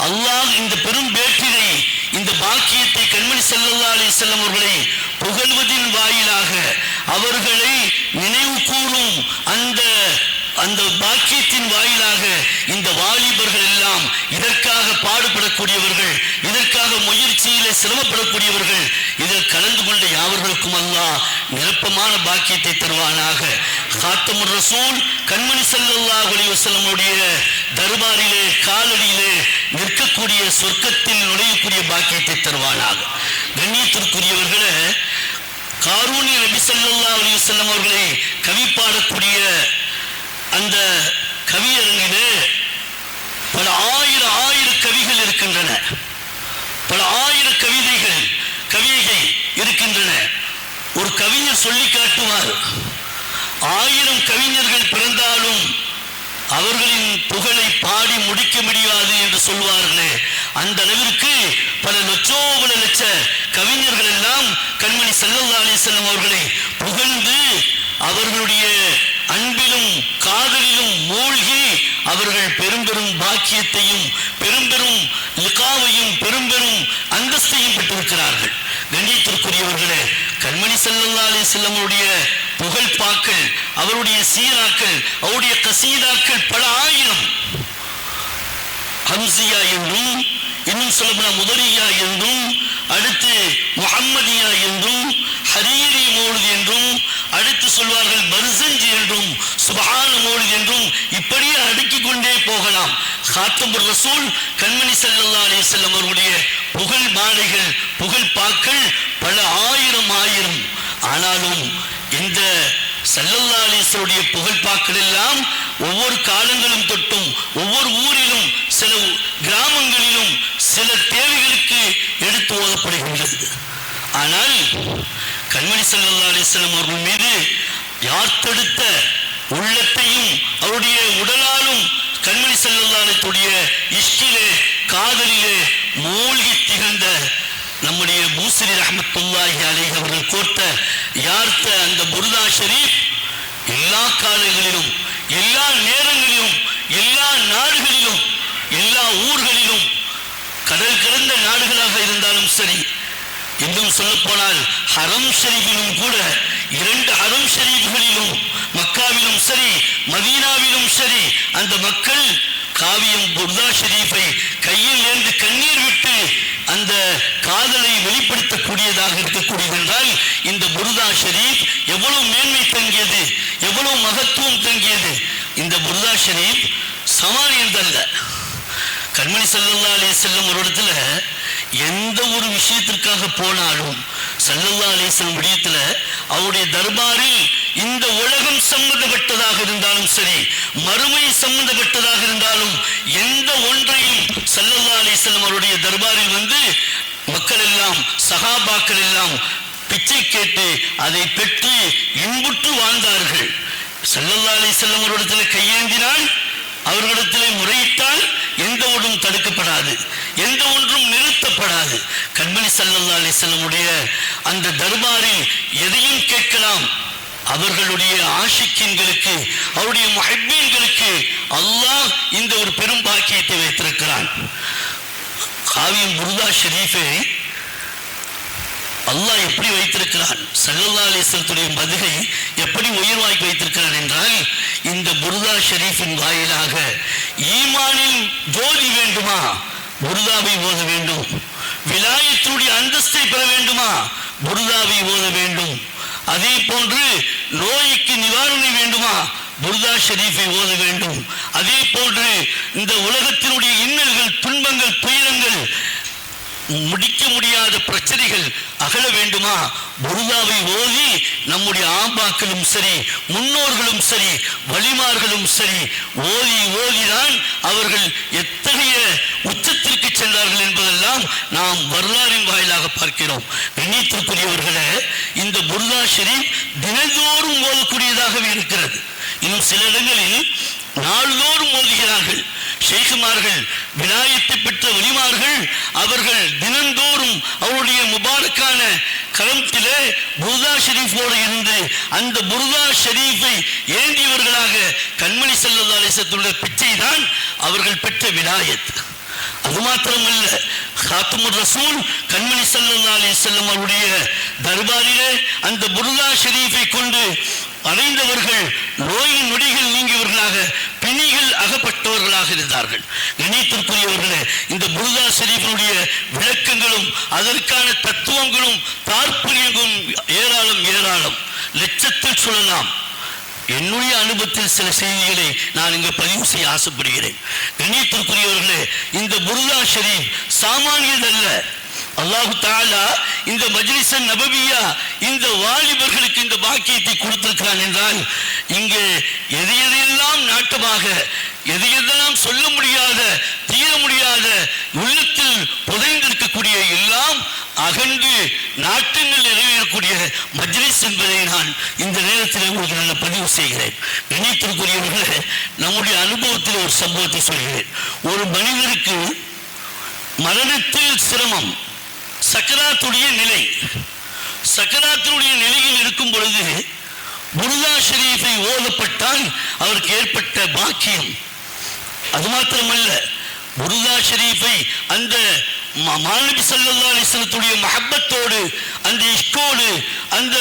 அல்லாஹ் இந்த பெரும் பேற்றினை, இந்த பாக்கியத்தை கண்மணி ஸல்லல்லாஹு அலைஹி வஸல்லம் அவர்களை புகழ்வதின் வாயிலாக அவர்களை நினைவு கூறும் அந்த பாக்கியத்தின் வாயிலாக இந்த வாலிபர்கள் எல்லாம் இதற்காக பாடுபடக்கூடியவர்கள், இதற்காக முயற்சியிலே சிரமப்படக்கூடியவர்கள், இதில் கலந்து கொண்ட யாவர்களுக்கும் அல்லாஹ் நிரப்பமான பாக்கியத்தை தருவானாக. காத்தமுர் ரசூல் கண்மணி ஸல்லல்லாஹு அலைஹி வஸல்லம் உடைய தர்பாரிலே காலடியிலே நிற்கக்கூடிய சொர்க்கத்தில் நுழையக்கூடிய பாக்கியத்தை தருவானாக. கண்ணியத்திற்குரியவர்களே, காரூனி நபி ஸல்லல்லாஹு அலைஹி வஸல்லம் அவர்களை கவி பாடக்கூடிய அந்த கவியரங்கிலே பல ஆயிரம் கவிகள் இருக்கின்றன, பல ஆயிரம் கவிதைகள் இருக்கின்றன. ஒரு கவிஞர் சொல்லி காட்டுவார், 1000 கவிஞர்கள் பிறந்தாலும் அவர்களின் புகழை பாடி முடிக்க முடியாது என்று சொல்வார்களே, அந்த அளவிற்கு பல லட்ச கவிஞர்கள் எல்லாம் கண்மணி ஸல்லல்லாஹு அலைஹி வஸல்லம் அவர்களை புகழ்ந்து அவர்களுடைய அன்பிலும் காதலிலும் மூழ்கி அவர்கள் பெரும்பெரும் பாக்கியத்தையும் பெரும்பெரும் லிகாவையும் பெரும்பெரும் அந்தஸ்தையும் பெற்றிருக்கிறார்கள். கண்ணியத்திற்குரியவர்களே, கண்மணி ஸல்லல்லாஹு அலைஹி வஸல்லம் அவருடைய புகழ் பாக்கள், அவருடைய சீராக்கள், அவருடைய கசீதாக்கள் பல ஆயிரம். ஹம்சியா என்றும், இன்னும் சொல்லப்போனால் முதலியா என்றும், அடுத்து முஹம்மதியா என்றும், ஹரீரி மௌலித் என்றும், அடுத்து சொல்வார்கள் பர்சஞ்சி என்றும், சுப்ஹான மௌலித் என்றும், இப்படியே அடுக்கிக் கொண்டே போகலாம். காத்தமுர் ரசூல் கண்மணி ஸல்லல்லாஹு அலைஹி வஸல்லம் அவருடைய புகழ் மாலைகள், புகழ் பாக்கள் பல ஆயிரம். ஆனாலும் இந்த ஸல்லல்லாஹு அலைஹி வஸல்லம் புகழ் பாக்கள் எல்லாம் ஒவ்வொரு காலங்களும் தொட்டும் ஒவ்வொரு ஊரிலும் சில கிராமங்களிலும் சில தேவைகளுக்கு எடுத்து ஓதப்படுகின்றது. ஆனால் கண்மணி ஸல்லல்லாஹு அலைஹி வஸல்லம் அவர்கள் மீது யார்த்தெடுத்த உள்ளத்தையும் அவருடைய உடலாலும் கண்மணி ஸல்லல்லாஹு அலைஹி வஸல்லம் இஷ்கிலே காதலிலே மூழ்கி திகழ்ந்த நம்முடைய பூசரி ரஹ்மத்துல்லாஹி அலைஹி அவர்கள் கோர்த்த யார்த்த அந்த புர்தா ஷரீஃப் எல்லா காலங்களிலும், எல்லா நேரங்களிலும், எல்லா நாடுகளிலும், எல்லா ஊர்களிலும், கடல் கடந்த நாடுகளாக இருந்தாலும் சரி, இன்னும் சொல்ல போனால் ஹரம் ஷரீஃபிலும் கூட 2 ஹரம் ஷரீஃப்களிலும், மக்காவிலும் சரி மதீனாவிலும் சரி, அந்த மக்கள் காவியம் புர்தா ஷரீஃபை கையில் ஏந்து கண்ணீர் விட்டு அந்த காதலை வெளிப்படுத்தக்கூடியதாக இருக்கக்கூடியது என்றால் இந்த புர்தா ஷரீஃப் எவ்வளவு மேன்மை தங்கியது, எவ்வளவு மகத்துவம் தங்கியது. இந்த புர்தா ஷரீஃப் சாமானியதல்ல. கண்மணி ஸல்லல்லாஹு அலைஹி வஸல்லம் ஒரு இடத்துல எந்த ஒரு விஷயத்திற்காக போனாலும் ஸல்லல்லாஹு அலைஹி வஸல்லம் விடயத்துல அவருடைய தர்பாரில் இந்த உலகம் சம்பந்தப்பட்டதாக இருந்தாலும் சரி, மறுமை சம்பந்தப்பட்டதாக இருந்தாலும் எந்த ஒன்றையும் ஸல்லல்லாஹு அலைஹி வஸல்லம் அவருடைய தர்பாரில் வந்து மக்கள் எல்லாம், சஹாபாக்கள் எல்லாம் பிச்சை கேட்டு அதை பெற்று இன்புற்று வாழ்ந்தார்கள். ஸல்லல்லாஹு அலைஹி வஸல்லம் அவரிடத்தில் கையேந்தினால் அவர்களிடத்திலே முறையிட்டால் எந்த ஒன்றும் தடுக்கப்படாது, எந்த ஒன்றும் நிறுத்தப்படாது. கண்மணி ஸல்லல்லாஹு அலைஹி வஸல்லமுடைய அந்த தர்பாரில் எதையும் கேட்கலாம். அவர்களுடைய ஆஷிக்கின்களுக்கு, அவருடைய முஹப்பீன்களுக்கு அல்லாஹ் இந்த ஒரு பெரும் பாக்கியத்தை வைத்திருக்கிறான். காவியம் புர்தா ஷரீஃபை அல்லாஹ் எப்படி வைத்திருக்கிறான், ஸல்லல்லாஹு அலைஹி வஸல்லத்துடைய மதுகை எப்படி உயர்வாக்கி வைத்திருக்கிறான் என்றால், இந்த புர்தா ஷரீஃபின் வாயிலாக ஈமானில் ஜோதி வேண்டுமா, புர்தாவை ஓத வேண்டும். விலாயத்துடைய அந்தஸ்தை பெற வேண்டுமா, புர்தாவை ஓத வேண்டும். அதே போன்று நோய்க்கு நிவாரணம் வேண்டுமா, புர்தா ஷரீஃபை ஓத வேண்டும். அதே போன்று இந்த உலகத்தினுடைய இன்னல்கள், துன்பங்கள், துயரங்கள், முடிக்க முடியாத பிரச்சனைகள் அகல வேண்டுமா, புர்தாவை ஓதி நம்முடைய ஆபாக்களும் சரி, முன்னோர்களும் சரி, வலிமார்களும் சரி ஓதிதான் அவர்கள் எத்தகைய உச்சத்திற்கு சென்றார்கள் என்பதெல்லாம் நாம் வரலாறின் வாயிலாக பார்க்கிறோம். கண்ணியத்திற்குரியவர்களே, இந்த புர்தா ஷரீஃப் தினந்தோறும் ஓதக்கூடியதாகவே இருக்கிறது. இன்னும் சில இடங்களில் நாள்தோறும் ஓதுகிறார்கள். ஷேகுமார்கள், விலாயத்தை பெற்ற வலிமார்கள், அவர்கள் தினந்தோறும் அவருடைய முபாரக்கான கரத்திலே புர்தா ஷரீஃபோடு இருந்து அந்த புர்தா ஷரீஃபை ஏந்தியவர்களாக கண்மணி ஸல்லல்லாஹு அலைஹி வஸல்லத்துடைய பிச்சை தான் அவர்கள் பெற்ற விலாயத். அது மாத்திரமல்ல, காத்துமுர் ரசூல் கண்மணி ஸல்லல்லாஹு அலைஹி வஸல்லம் அவருடைய தர்பாரிலே அந்த புர்தா ஷரீஃபை கொண்டு அடைந்தவர்கள் நோயின் நொடிகள் நீங்கியவர்களாக, பிணிகள் அகப்பட்டவர்களாக இருந்தார்கள். கண்ணியத்திற்குரியவர்களே, இந்த புர்தா ஷரீஃபினுடைய விளக்கங்களும் அதற்கான தத்துவங்களும் தாற்பயங்களும் ஏராளம், லட்சத்தில் சொல்லலாம். என்னுடைய அனுபவத்தில் சில செய்திகளை நான் இங்கு பதிவு செய்ய ஆசைப்படுகிறேன். கண்ணியத்திற்குரியவர்களே, இந்த புர்தா ஷரீஃப் சாமானியதல்ல. அல்லாஹு தஆலா இந்த மஜ்லிஸ் நபவியா இந்த வாலிபர்களுக்கு இந்த பாக்கியத்தை கொடுத்திருக்கிறான் என்றால், இங்கே எதையெல்லாம் நாட்டமாக, எதையெல்லாம் சொல்ல முடியாத, தீர முடியாத, உள்ளத்தில் புதைந்திருக்கக்கூடிய எல்லாம் அகன்று நாட்டங்கள் நிறைவேறக்கூடிய மஜ்லிஸ் என்பதை நான் இந்த நேரத்தில் உங்களுக்கு நல்ல பதிவு செய்கிறேன். கண்ணியத்திற்குரியவர்களே, நம்முடைய அனுபவத்தில் ஒரு சம்பவத்தை சொல்கிறேன். ஒரு மனிதருக்கு மரணத்தில் சிரமம், சக்கராத்துடைய நிலை, சக்கராத்துடைய நிலையில் இருக்கும் பொழுது புர்தா ஷரீஃபை ஓதப்பட்டால் அவருக்கு ஏற்பட்ட பாக்கியம். அது மாத்திரமல்ல, புர்தா ஷரீஃபை அந்த மாநபி ஸல்லல்லாஹு அலைஹி வஸல்லத்துடைய மஹப்பத்தோடு, அந்த இஷ்கோடு, அந்த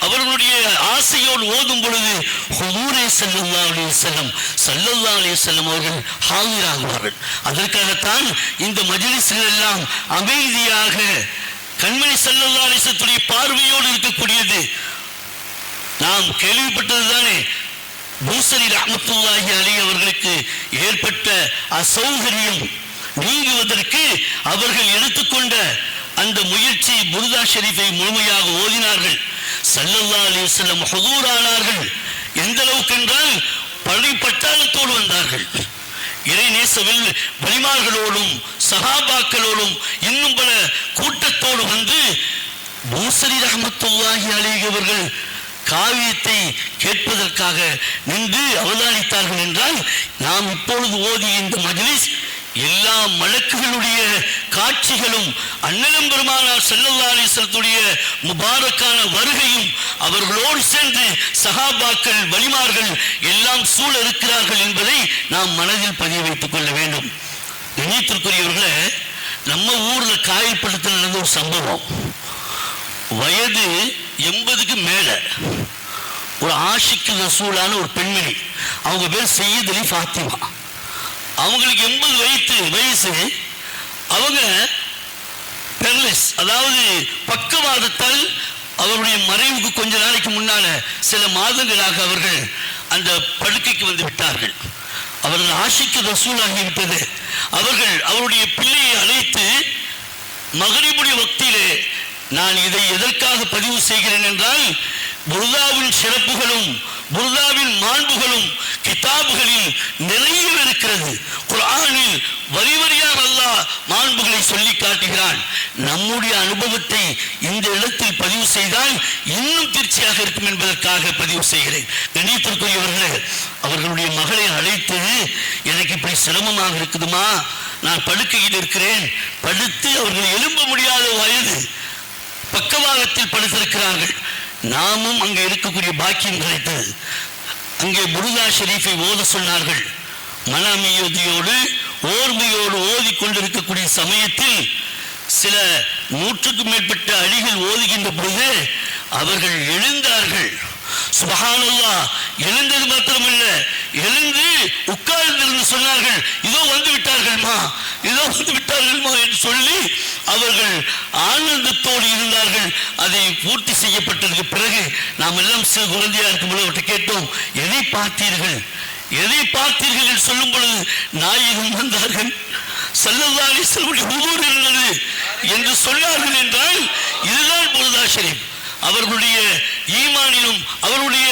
அவர்களுடைய ஆசையோடு ஓதும் பொழுது ஹுதூரே ஸல்லல்லாஹு அலைஹி வஸல்லம் அவர்கள் ஹாஜராகுவார்கள். அதற்காகத்தான் இந்த மஜ்லிஸ்கள் எல்லாம் அமைதியாக கண்மணி ஸல்லல்லாஹு அலைஹி வஸல்லத்துடைய பார்வையோடு இருக்கக்கூடியது. நாம் கேள்விப்பட்டது தானே, பூசரி ரஹ்மத்துல்லாஹி அலைஹி அவர்களுக்கு ஏற்பட்ட அசௌகரியம் நீங்குவதற்கு அவர்கள் எடுத்துக்கொண்ட அந்த முயற்சி, புர்தா ஷரீஃபை முழுமையாக ஓதினார்கள். ஸல்லல்லாஹு அலைஹி வஸல்லம் ஹுதூரானார்கள். எந்த அளவுக்கு என்றால், படை பட்டாளத்தோடு வந்தார்கள். இறை நேசவில் வலிமார்களோடும் சஹாபாக்களோடும் இன்னும் பல கூட்டத்தோடு வந்து பூசரி ரஹ்மத்துல்லாஹி அலைஹி அவர்கள் காவியத்தை கேட்பதற்காக நின்று அவதானித்தார்கள் என்றால், நாம் இப்பொழுது ஓதிய இந்த மஜ்லிஸ் எல்லா மலக்குகளுடைய காட்சிகளும், அண்ணலம் பெருமானார் ஸல்லல்லாஹு அலைஹி வஸல்லத்துடைய முபாரக்கான வருகையும், அவர்களோடு சென்று சஹாபாக்கள், வலிமார்கள் எல்லாம் சூழ இருக்கிறார்கள் என்பதை நாம் மனதில் பதிய வைத்துக் கொள்ள வேண்டும். கண்ணியத்திற்குரியவர்களே, நம்ம ஊர்ல காயல்படுத்தல் நடந்த ஒரு சம்பவம். வயது 80க்கு மேல ஒரு ஆஷிக்கு ரசூலான ஒரு பெண்மணி, அவங்க பேர் சையத் அலி ஃபாத்திமா. அவங்களுக்கு 80 வயசு. அவங்க பெர்லிஸ், அதாவது பக்கவாதத்தால் அவருடைய மறைவுக்கு கொஞ்ச நாளைக்கு முன்னால சில மாதங்களாக அவர்கள் அந்த படுக்கைக்கு வந்து விட்டார்கள். அவர்கள் ஆஷிக்கு ரசூலாகிவிட்டது. அவர்கள் அவருடைய பிள்ளையை அழைத்து மகரிபுடைய வக்தியிலே, நான் இதை எதற்காக பதிவு செய்கிறேன் என்றால், புர்தாவின் சிறப்புகளும் புர்தாவின் மாண்புகளும் கிதாபுகளில் நிறைய இருக்கிறது. குர்ஆனில் வரி வரியாக அல்லாஹ் மாண்புகளை சொல்லி காட்டுகிறான். நம்முடைய அனுபவத்தை இந்த இடத்தில் பதிவு செய்தால் இன்னும் திருப்தியாக இருக்கும் என்பதற்காக பதிவு செய்கிறேன். கண்ணியத்திற்குரியவர்களே, அவர்களுடைய மகளை அழைத்து, எனக்கு இப்படி சிரமமாக இருக்குதுமா, நான் படுக்கையில் இருக்கிறேன், படுத்து அவர்கள் எழும்ப முடியாத வயது, பக்கவாதத்தில் படுத்திருக்கிறார்கள். நாமும் அங்கே இருக்கக்கூடிய பாக்கியம் கிடைத்தது. அங்கே புருதா ஷெரீஃபை ஓத சொன்னார்கள். மன அமைதியோடு ஓர்மையோடு ஓதி கொண்டிருக்கக்கூடிய சமயத்தில் சில 100க்கும் மேற்பட்ட அடிகள் ஓதுகின்ற பொழுது அவர்கள் எழுந்தார்கள். சுப்ஹானல்லாஹ், எழுந்தது மாத்திரமல்ல, எழுந்து உட்கார்ந்திருந்து சொன்னார்கள், இதோ வந்து விட்டார்கள்மா, இதோ வந்து விட்டார்கள்மா என்று சொல்லி அவர்கள் ஆனந்தத்தோடு இருந்தார்கள். அதை பூர்த்தி செய்யப்பட்டதற்கு பிறகு நாம் எல்லாம் சிறு குழந்தையா இருக்கும்போது அவர்கிட்ட கேட்டோம், எதை பார்த்தீர்கள், எதை பார்த்தீர்கள் என்று சொல்லும் பொழுது நாயகம் வந்தார்கள், ஸல்லல்லாஹு அலைஹி வஸல்லம் ஹுதூர் இருந்தது என்று சொன்னார்கள். என்றால் இதுதான் புருதா ஷெரீஃப். அவர்களுடைய ஈமானிலும் அவருடைய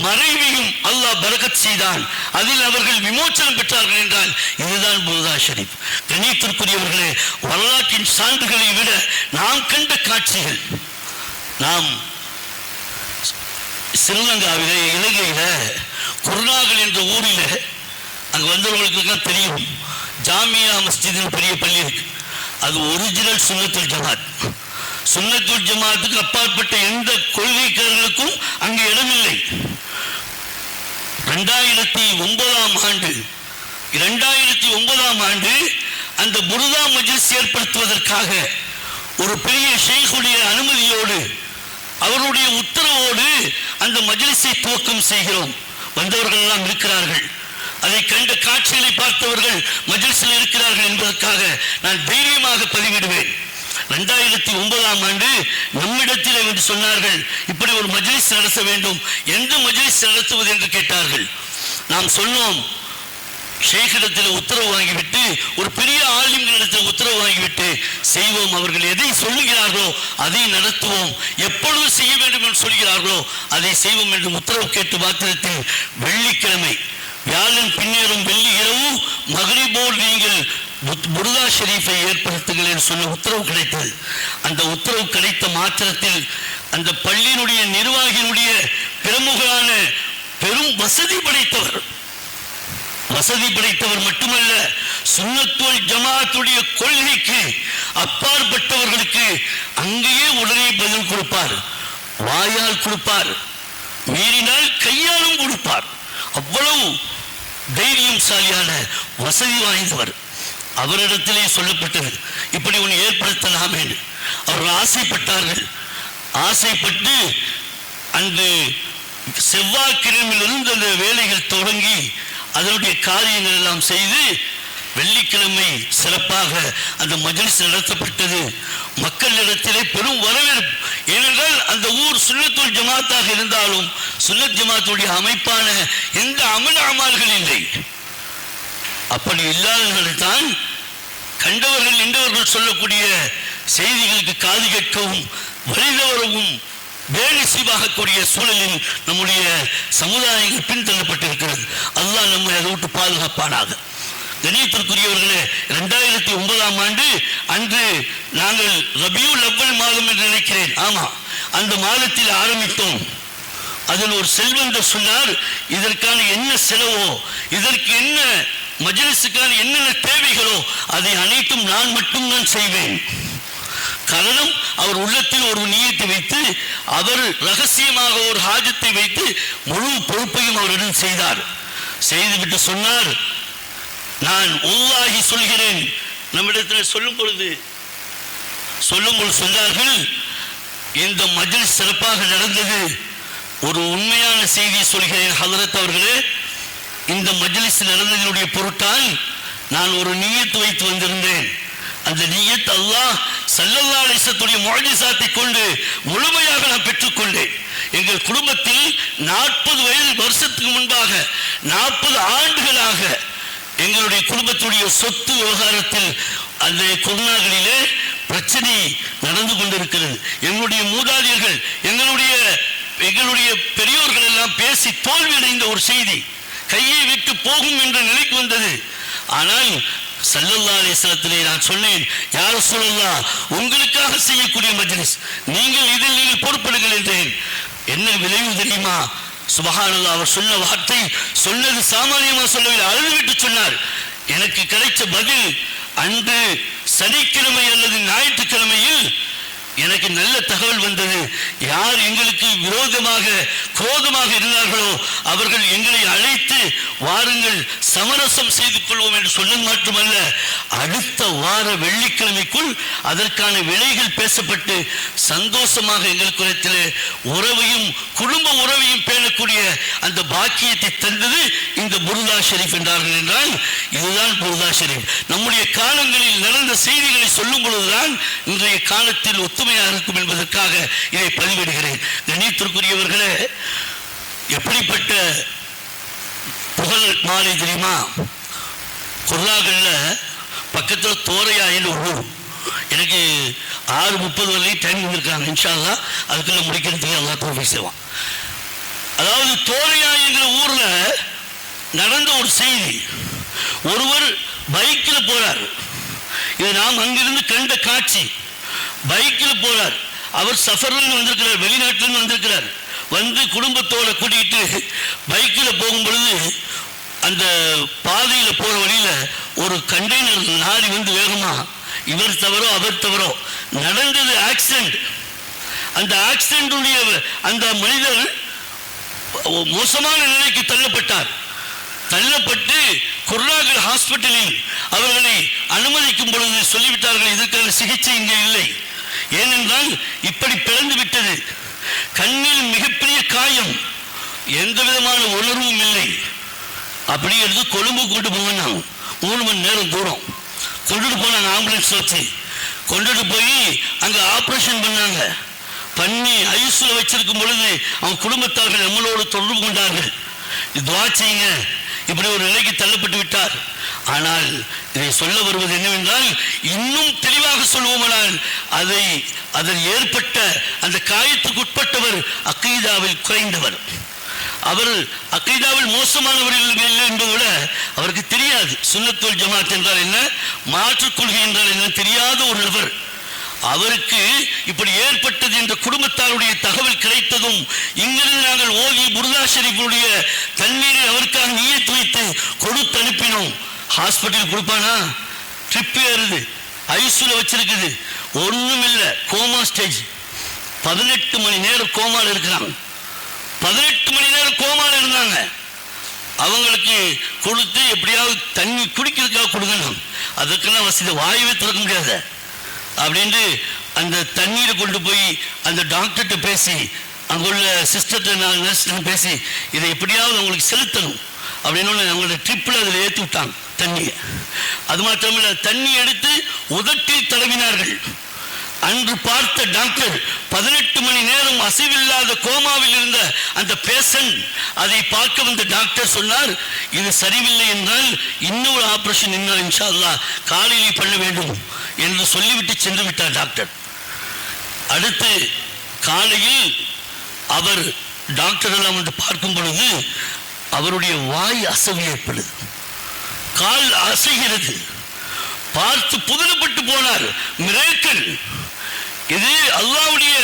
மறைவையும் அல்லாஹ் பரக்கத் செய்தான். அதில் அவர்கள் விமோச்சனம் பெற்றார்கள். என்றால் இதுதான் புருதா ஷெரீஃப். கண்ணியத்திற்குரியவர்களே, வரலாற்றின் சான்றுகளை விட நாம் கண்ட காட்சிகள், நாம் ஸ்ரீலங்காவிலே, இலங்கையில குர்நாகல் என்ற ஊரில் அங்கே வந்தவர்களுக்கு தெரியும், ஜாமியா மஸ்ஜிதின் பெரிய பள்ளி இருக்கு. அது ஒரிஜினல் சுன்னத்துல் ஜமாத். சுன்னத்துல் ஜமாத்துக்கு அப்பாற்பட்ட எந்த கொள்கைக்காரர்களுக்கும் அங்கே இடமில்லை. 2009ஆம் ஆண்டு அந்த புருதா மஜ்லிஸ் ஏற்படுத்துவதற்காக ஒரு பெரிய ஷேக்குடைய அனுமதியோடு அவருடைய உத்தரவோடு அந்த மஜ்லிஸை துவக்கம் செய்கிறோம். வந்தவர்கள் எல்லாம் இருக்கிறார்கள். அதை கண்ட காட்சிகளை பார்த்தவர்கள் மஜ்லிஸில் இருக்கிறார்கள் என்பதற்காக நான் தைரியமாக பதிவிடுவேன். 2009ஆம் ஆண்டு நம்மிடத்தில் என்று சொன்னார்கள், இப்படி ஒரு மஜ்லிஸ் நடத்த வேண்டும், எந்த மஜ்லிஸ் நடத்துவது என்று கேட்டார்கள். நாம் சொன்னோம், ஷேக்கிடத்தில் உத்தரவு வாங்கிவிட்டு, ஒரு பெரிய ஆலிம்களிடத்தில் உத்தரவு வாங்கிவிட்டு செய்வோம். அவர்கள் எதை சொல்லுகிறார்களோ அதை நடத்துவோம், எப்பொழுது செய்ய வேண்டும் என்று சொல்கிறார்களோ அதை செய்வோம் என்று உத்தரவு கேட்டு மாத்திரத்தில் வெள்ளிக்கிழமை, வியாழன் பின்னேறும் வெள்ளி இரவு மக்ரிபோடு நீங்கள் புருதா ஷெரீஃபை ஏற்படுத்துங்கள் என்று சொன்ன உத்தரவு கிடைத்தது. அந்த உத்தரவு கிடைத்த மாத்திரத்தில் அந்த பள்ளியினுடைய நிர்வாகியினுடைய பிரமுகரான பெரும் வசதி படைத்தவர் மட்டுமல்ல, சுன்னத்துல் ஜமாத்துடைய கொள்கைக்கு அப்பாற்பட்டவர்களுக்கு அங்கேயே உடனே பதில் கொடுப்பார், வாயால் கொடுப்பார், மீறினால் கையாலும் கொடுப்பார். அவ்வளவு தைரியசாலியான வசதி வாய்ந்தவர். அவரிடத்திலே சொல்லப்பட்டது, இப்படி ஒன்று ஏற்படுத்தலாம் என்று அவர்கள் ஆசைப்பட்டார்கள். ஆசைப்பட்டு அன்று செவ்வாய்க்கிழமையிலிருந்து அந்த வேலைகள் தொடங்கி அதனுடைய காரியங்கள் எல்லாம் செய்து வெள்ளிக்கிழமை சிறப்பாக அந்த மஜ்லிஸ் நடத்தப்பட்டது. மக்களிடத்திலே பெரும் வரவேற்பு. ஏனென்றால் அந்த ஊர் சுன்னத்துல் ஜமாத்தாக இருந்தாலும் சுன்னத் ஜமாத்துடைய அமைப்பான எந்த அமல்கள் இல்லை. அப்படி இல்லாதவர்கள் தான் கண்டவர்கள் நின்றவர்கள் சொல்லக்கூடிய செய்திகளுக்கு காது கேட்கவும் வழிதவரவும் வேலைசிவாகக்கூடிய சூழலில் நம்முடைய சமுதாயங்கள் பின்தள்ளப்பட்டிருக்கிறது. அல்லாஹ் நம்மை அதை விட்டு பாதுகாப்பானாக. கணியத்திற்குரியவர்களே, 2009ஆம் ஆண்டு அன்று நாங்கள் ரபியுல் அவ்வல் மாதம் என்று நினைக்கிறேன், ஆமா, அந்த மாதத்தில் ஆரம்பித்தோம். அதில் ஒரு செல்வந்தர் சொன்னார், இதற்கான என்ன செலவோ, இதற்கு என்ன மஜ்லிஸுக்கான என்னென்ன தேவைகளோ அதை அனைத்தும் நான் மட்டும்தான் செய்வேன். காரணம், அவர் உள்ளத்தில் ஒரு நியத்தை வைத்து, அவர் ரகசியமாக ஒரு ஹாஜத்தை வைத்து முழு பொறுப்பையும் அவரிடம் செய்தார். செய்துவிட்டு சொன்னார், நான் உல்லாஹி சொல்கிறேன். நம்மிடத்தில் சொல்லும் பொழுது சொன்னார்கள், இந்த மஜ்லிஸ் சிறப்பாக நடந்தது. ஒரு உண்மையான செய்தியை சொல்கிறேன் ஹதரத் அவர்களே, இந்த மஜ்லிஸ் நடந்ததனுடைய பொருட்டால் நான் ஒரு நியத்து வைத்து வந்திருந்தேன். அந்த நியத் அல்லாஹ் ஸல்லல்லாஹு அலைஹி வஸல்லம் முஅஜிஸாத்தை கொண்டு முழுமையாக நான் பெற்றுக்கொண்டேன். எங்கள் குடும்பத்தில் 40 வயது வருஷத்துக்கு முன்பாக 40 ஆண்டுகளாக எங்களுடைய குடும்பத்துடைய சொத்து விவகாரத்தில் அந்த குர்நாகலிலே பிரச்சனை நடந்து கொண்டிருக்கிறது. எங்களுடைய மூதாதையர்கள், எங்களுடைய பெரியோர்கள் எல்லாம் பேசி தோல்வியடைந்த ஒரு செய்தி கையை விட்டு போகும் என்ற நிலைக்கு வந்தது. ஆனால் ஸல்லல்லாஹு அலைஹி வஸல்லத்திலே நான் சொன்னேன், யா ரசூலல்லாஹ், உங்களுக்காக செய்யக்கூடிய மஜ்லிஸ், நீங்கள் இதில் பொறுப்படுங்கள் என்றேன். என்ன விளைவு தெரியுமா? சுபஹானல்லாஹ், அவர் சொன்ன வார்த்தை, சொன்னது சாமானியமா சொல்லவில்லை, அழுதுவிட்டு சொன்னார். எனக்கு கிடைச்ச பதில், அன்று சனிக்கிழமை அல்லது ஞாயிற்றுக்கிழமையில் எனக்கு நல்ல தகவல் வந்தது. யார் எங்களுக்கு விரோதமாக குரோதமாக இருந்தார்களோ அவர்கள் எங்களை அழைத்து வாருங்கள் சமரசம் செய்து கொள்வோம் என்று சொன்னது மட்டுமல்ல, அடுத்த வார வெள்ளிக்கிழமைக்குள் அதற்கான விலைகள் பேசப்பட்டு சந்தோஷமாக எங்களுக்குள்ளத்தில் உறவையும் குடும்ப உறவையும் பேணக்கூடிய அந்த பாக்கியத்தை தந்தது இந்த புர்தா ஷெரீஃப் என்றார்கள். என்றால் இதுதான் புர்தா ஷெரீஃப். நம்முடைய காலங்களில் நடந்த செய்திகளை சொல்லும் பொழுதுதான் இன்றைய காலத்தில் ஒத்துமையாக இருக்கும் என்பதற்காக இதை பதிவிடுகிறேன். கண்ணியத்திற்குரியவர்களே, எப்படிப்பட்ட புகழ் மாலை தெரியுமா? குர்லாகல்ல பக்கத்தில் தோரையாயில் ஒரு ஊர். எனக்கு 6:30 வரையும் டைம் வந்திருக்காங்க. இன்ஷா அல்லாஹ் அதுக்குள்ள முடிக்கிறதுக்கு அல்லாஹ் தௌஃபீக் செய்வான். அதாவது தோரையா என்கிற ஊர்ல நடந்த ஒரு செய்தி. ஒருவர் பைக்கில் போறார். இது நாம் அங்கிருந்து கண்ட காட்சி. பைக்கில் போறார். அவர் சஃபர்ல வந்திருக்கிறார், வெளிநாட்டிலிருந்து வந்திருக்கிறார். வந்து குடும்பத்தோட கூட்டிகிட்டு பைக்கில் போகும் பொழுது அந்த பாதையில் போற வழியில ஒரு கண்டெய்னர் லாரி வந்து வேகமா, இவர் தவறோ அவர் தவறோ நடந்தது ஆக்சிடென்ட். அந்த ஆக்சிடென்டுடைய அந்த மனிதர் மோசமான நிலைக்கு தள்ளப்பட்டார். தள்ளப்பட்டு குர்லாகல் ஹாஸ்பிட்டலில் அவர்களை அனுமதிக்கும் பொழுது சொல்லிவிட்டார்கள், இதற்கான சிகிச்சை இங்கே இல்லை. ஏனென்றால் இப்படி பிறந்து விட்டது. கண்ணில் மிகப்பெரிய காயம், எந்த விதமான உணர்வும் இல்லை. அப்படி எடுத்து கொழும்பு கொண்டு போனாங்க. 3 மணி நேரம் தூரம் கொண்டுட்டு போனாங்க. ஆம்புலன்ஸ் வச்சு கொண்டுட்டு போய் அங்கே ஆப்ரேஷன் பண்ணாங்க. பண்ணி ஐசியூல வச்சிருக்கும் பொழுது அவங்க குடும்பத்தார்கள் நம்மளோடு தொடர்பு கொண்டார்கள். துஆ செய்யுங்க, இப்படி ஒரு நிலைக்கு தள்ளப்பட்டு விட்டார். ஆனால் இதை சொல்ல வருவது என்னவென்றால், இன்னும் தெளிவாக சொல்வோமானால் அதில் ஏற்பட்ட அந்த காயத்துக்கு உட்பட்டவர் அக்கீதாவில் குறைந்தவர். அவர் அக்கீதாவில் மோசமானவர்கள் இல்லை என்பதை விட அவருக்கு தெரியாது சுன்னத்துல் ஜமாத் என்றால் என்ன, மாற்றுக் கொள்கை என்றால் என்ன தெரியாத ஒரு நபர். அவருக்கு இப்படி ஏற்பட்டது என்ற குடும்பத்தாருடைய தகவல் கிடைத்ததும் இங்கிருந்து நாங்கள் ஓதி புர்தா ஷெரீஃபுடைய தண்ணீரை அவருக்காக நியத்து வைத்து கொடுத்து அனுப்பினோம். ஹாஸ்பிட்டல் கொடுப்பானா? ட்ரிப் ஏறுது, ஐசியூல வச்சிருக்குது, ஒன்றும் இல்லை, கோமா ஸ்டேஜ். 18 மணி நேரம் கோமால இருக்கிறாங்க. 18 மணி நேரம் கோமால இருந்தாங்க. அவங்களுக்கு கொடுத்து எப்படியாவது தண்ணி குடிக்கிறதுக்காக கொடுக்கணும். அதுக்கெல்லாம் வசதி வாயுவே திறக்க முடியாது அப்படின்ட்டு அந்த தண்ணீரை கொண்டு போய் அந்த டாக்டர்கிட்ட பேசி, அங்குள்ள சிஸ்டர்கிட்ட நர்ஸ்கிட்ட பேசி, இதை எப்படியாவது அவங்களுக்கு செலுத்தணும் அப்படின்னு அவங்களோட ட்ரிப்பில் அதில் ஏற்றி விட்டாங்க தண்ணியை. அது மாத்திரமில்லை, தண்ணி எடுத்து உதட்டில் தடவினார்கள். அன்று பார்த்த டாக்டர் 18 மணி நேரம் அசைவில்லாத கோமாவில் இருந்த அந்த பேஷண்ட் அதை பார்க்க வந்த டாக்டர் சொன்னார், இது சரியில்லை என்றால் இன்னொரு ஆபரேஷன் இன்னும் இன்ஷா அல்லாஹ் காலையில் பண்ண வேண்டும் என்று சொல்லிவிட்டு சென்று விட்டார் டாக்டர். அடுத்து காலையில் அவர் டாக்டர் எல்லாம் வந்து பார்க்கும் பொழுது அவருடைய வாய் அசைவு ஏற்படுது, கால் அசைகிறது. பார்த்து புதினப்பட்டு போனார். மிரேக்கல், இது அல்லாஹ்வுடைய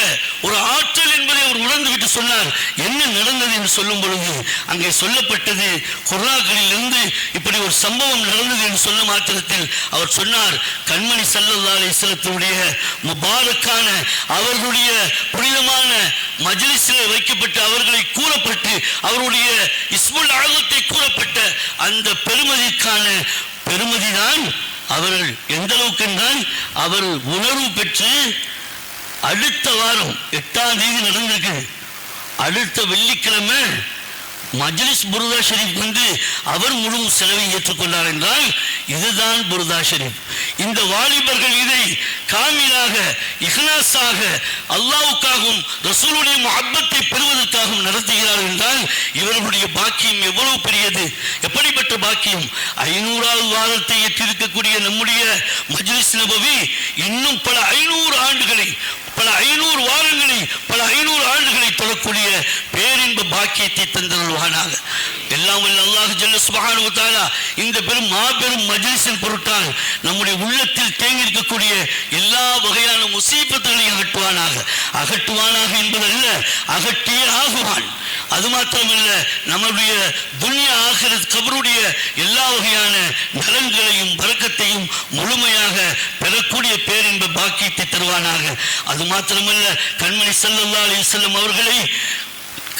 ஒரு ஆற்றல் என்பதை அவர் உணர்ந்து விட்டு சொன்னார். என்ன நடந்தது என்று சொல்லும் பொழுது அங்கே சொல்லப்பட்டது, குர்ஆனிலிருந்து இப்படி ஒரு சம்பவம் நடந்தது என்று சொல்ல மாத்திரத்தில் அவர் சொன்னார், கண்மணி ஸல்லல்லாஹு அலைஹி வஸல்லத்துடைய முபாரக்கான அவர்களுடைய புனிதமான மஜ்லிஸில் வைக்கப்பட்டு அவர்களை கூறப்பட்டு அவருடைய இஸ்முல் ஆஸத்தை கூறப்பட்ட அந்த பெருமதிக்கான பெருமதிதான் அவர்கள் எந்த அளவுக்கு என்றால் அவர் உணர்வு பெற்று அடுத்த வாரம் 8ஆம் தேதி நடந்திருக்கு. அடுத்த வெள்ளிக்கிழமை மஜ்லிஸ் புர்தா ஷெரீஃப் வந்து அவர் முழு செலவை ஏற்றுக்கொண்டார் என்றால் இதுதான் புர்தா ஷெரீஃப். இந்த வாலிபர்கள் இதை காமிலாக இஹ்லாஸாக அல்லாஹ்வுக்காகவும் ரசூலுடைய முஹப்பத்தை பெறுவதற்காகவும் நடத்துகிறார்கள் என்றால் இவர்களுடைய பாக்கியம் எவ்வளவு பெரியது, எப்படிப்பட்ட பாக்கியம். 500வது வாரத்தை ஏற்றிருக்கக்கூடிய நம்முடைய மஜ்லிஸ் நபவி இன்னும் பல 500 ஆண்டுகளை, பல 500 வாரங்களை, பல 500 ஆண்டுகளை தொழக்கூடிய பேரின்ப பாக்கியம் பாக்கியத்தை தந்தருள்வானாக. எல்லாம் வல்ல அல்லாஹ் ஜல்ல சுப்ஹானஹு வ தஆலா இந்த பெரும் மாபெரும் மஜ்லிஸின் பொருட்டால் நம்முடைய உள்ளத்தில் தேங்கி இருக்கக்கூடிய எல்லா வகையான முசீபத்துகளையும் அகட்டுவானாக என்பதல்ல, அகட்டியே ஆகுவான். அது மாத்திரமல்ல, நம்முடைய துன்யா ஆகிரத் கபருடைய எல்லா வகையான நலன்களையும் பரக்கத்தையும் முழுமையாக பெறக்கூடிய பேரின்ப பாக்கியத்தை தருவானாக. அது மாத்திரமல்ல, கண்மணி ஸல்லல்லாஹு அலைஹி வஸல்லம் அவர்களை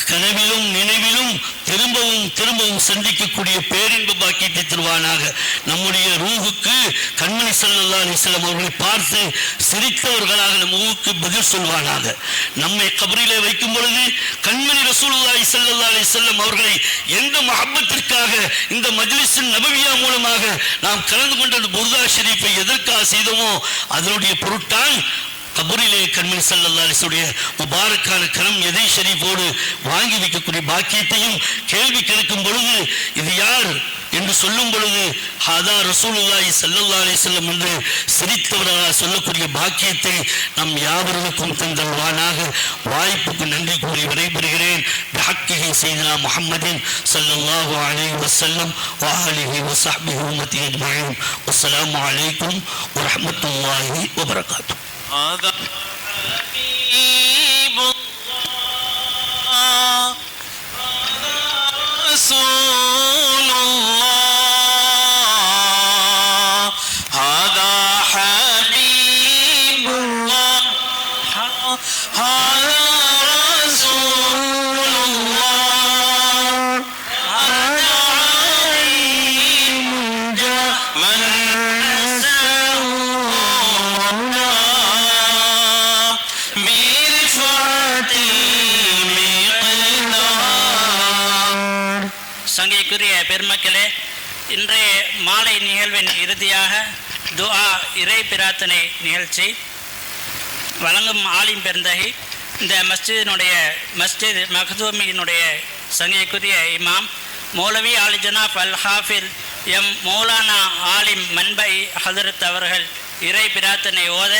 கனவிலும் நினைவிலும் திரும்பவும் சந்திக்கக்கூடிய பேரின்ப பாக்கியத்தை தருவானாக. நம்முடைய ரூஹுக்கு கண்மணி ஸல்லல்லாஹு அலைஹி வஸல்லம் அவர்களை பார்த்து சிரித்தவர்களாக நம் ரூஹுக்கு பதில் சொல்வானாக. நம்மை கபரிலே வைக்கும் பொழுது கண்மணி ரசூலுல்லாஹி ஸல்லல்லாஹு அலைஹி வஸல்லம் அவர்களை எந்த மஹப்பத்திற்காக இந்த மஜ்லிஸின் நபவியா மூலமாக நாம் கலந்து கொண்ட புர்தா ஷரீஃபை எதற்காக செய்தோமோ அதனுடைய பொருட்டால் கபூரிலே கண்மணி ஸல்லல்லாஹு அலைஹி வஸல்லம் முபாரக்கான கரம் எதை ஷரீஃபோடு வாங்கி வைக்கக்கூடிய பாக்கியத்தையும் கேள்வி கேட்கும் பொழுது இது யார் என்று சொல்லும் பொழுது ஹாதா ரசூலுல்லாஹி ஸல்லல்லாஹு அலைஹி வஸல்லம் என்று சிரித்தவராக சொல்லக்கூடிய பாக்கியத்தை நம் யாவருக்கும் தந்தல்வானாக. வாய்ப்புக்கு நன்றி கூறி விடைபெறுகிறேன். பிஹக்கிஹி சையதுனா முஹம்மதின் ஸல்லல்லாஹு அலைஹி வஸல்லம் வ ஆலிஹி வ ஸஹ்பிஹி உம்மத்தி அஜ்மஈன். வஸ்ஸலாமு அலைக்கும் வ ரஹ்மத்துல்லாஹி வ பரகாத்துஹு. هذا حبيب الله هذا رسول الله هذا حبيب الله هذا رسول الله هذا عليم من சங்கைக்குரிய பெருமக்களே, இன்றைய மாலை நிகழ்வின் இறுதியாக துஆ இறை பிரார்த்தனை நிகழ்ச்சி வழங்கும் ஆலிம் பெருந்தகை இந்த மஸ்ஜித் மக்தூமியினுடைய சங்கைக்குரிய இமாம் மௌலவி ஆலி ஜனாப் அல் ஹாஃபில் எம் மௌலானா ஆலிம் மன்பை ஹதரத் அவர்கள் இறை பிரார்த்தனை ஓத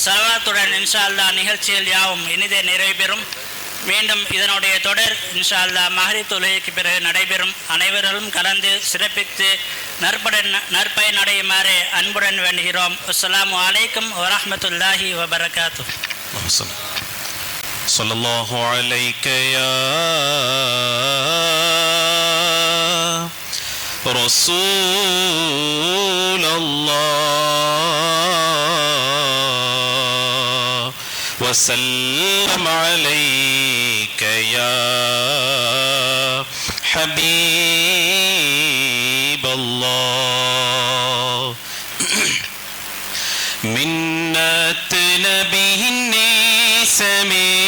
சலவாத்துடன் இன்ஷா அல்லாஹ் நிகழ்ச்சியில் யாவும் இனிதே நிறைவு பெறும். மீண்டும் இதனுடைய தொடர் இன்ஷா அல்லாஹ் மஹ்ரிப் தொழுகைக்கு பிறகு நடைபெறும். அனைவரும் கலந்து சிறப்பித்து நற்பயன் அடையுமாறு அன்புடன் வேண்டுகிறோம். அஸ்ஸலாமு அலைக்கும் வரஹ்மத்துல்லாஹி வபரகாத்துஹு. ஸல்லல்லாஹு அலைக யா ரசூலல்லாஹ் وسلم عليك يا حبيب الله منة نبي النسمي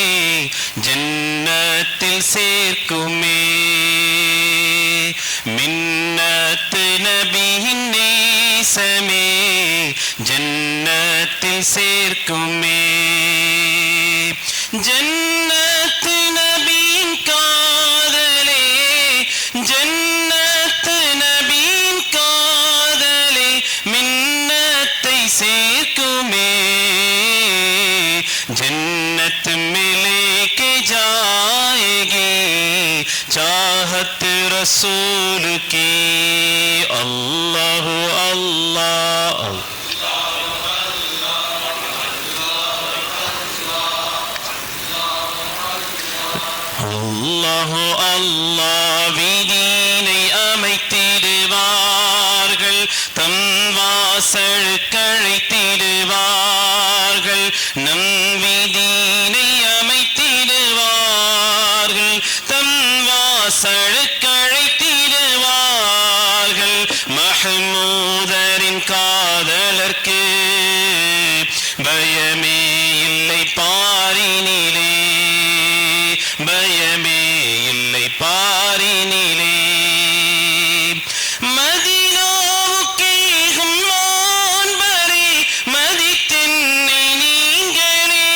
جنة سيركمي منة نبي النسمي جنة سيركمي ஜன்னத் நபியின் காதலே ஜன்னத் நபியின் காதலே மின்னத்தை சேர்க்குமே ஜன்னத் மிலேके जाएगी चाहत रसूल की अल्लाह अल्लाह அல்லாஹ் அல்லாஹ் விதினை அமைத்திடுவார்கள் தம் வாசல் கழைத்திடுவார்கள் நம் விதினை அமைத்திடுவார்கள் தம் வாசல் கழைத்திடுவார்கள் மஹ்மூதரின் காதலர்க்கு பயமே இல்லை பாரினிலே பயமே இல்லை பாரினிலே மதீனாவுக்கே ஹம்மான் பரே மதித்தென்னை நீங்களே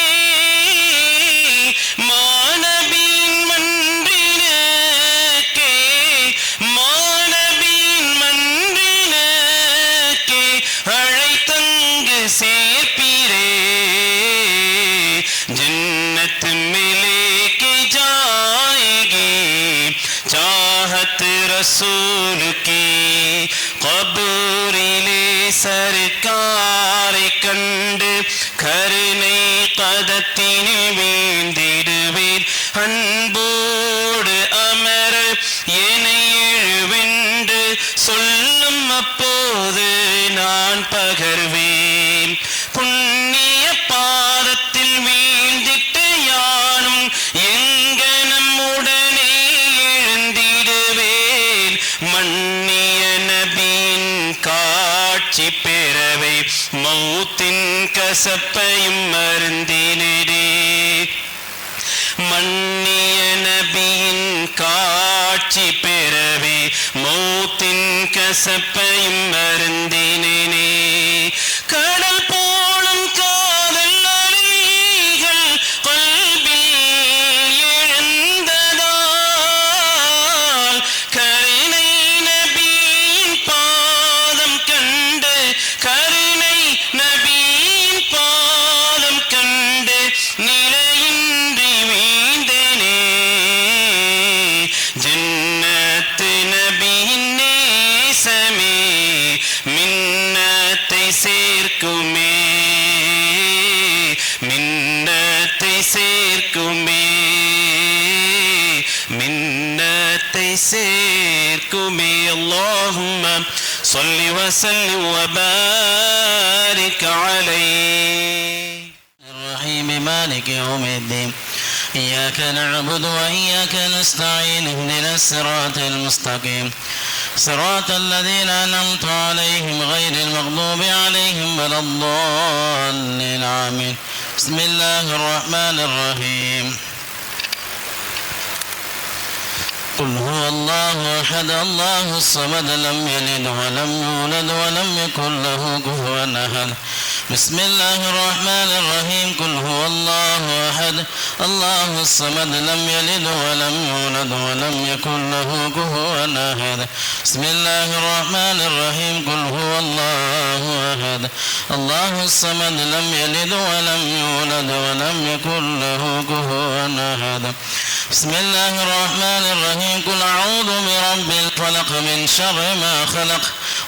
रसूल की कबूरिले सरकारे कंड கருணை கதத்தினில் வீழ்ந்திடுவேன் அன்போடு அமரர் என்னை எழுவென்று சொல்லும் அப்போது நான் பகர்வேன் புண்ணிய பாதத்தில் வீழ்ந்திட்டு யானும் எங்கனம் உடனே எழுந்திடுவேன் மன்னிய நபியின் காட்சி பெறவே மௌத்தின் கசப்பையும் மருந்தினரே மன்னிய நபியின் காட்சி பெறவே மௌத்தின் கசப்பையும் மருந்தினே கடல் போலும் காதல் அலைகள் கல்பில் எழுந்ததால் கருணை நபியின் பாதம் கண்டு கருணை நபியின் பாதம் கண்டு நிலையின்றி வீழ்ந்தேனே ஜன்னத்து நபியின் நேசமே மின்னத்தை சேர்க்குமே மின்னத்தை சேர்க்குமே மின்னத்தை சேர்க்குமே اللهم صل وسلم وبارك عليه الرحيم مالك يوم الدين إياك نعبد وإياك نستعين اهدنا الصراط المستقيم صراط الذين أنعمت عليهم غير المغضوب عليهم ولا الضالين آمين بسم الله الرحمن الرحيم قل هو الله أحد الله الصمد لم يلد ولم يولد ولم يكن له كفوا أحد بسم الله الرحمن الرحيم قل هو الله أحد الله الصمد لم يلد ولم يولد ولم يكن له كفوا أحد بسم الله الرحمن الرحيم قل هو الله أحد الله الصمد لم يلد ولم يولد ولم يكن له كفوا أحد بسم الله الرحمن الرحيم قل أعوذ برب الفلق من شر ما خلق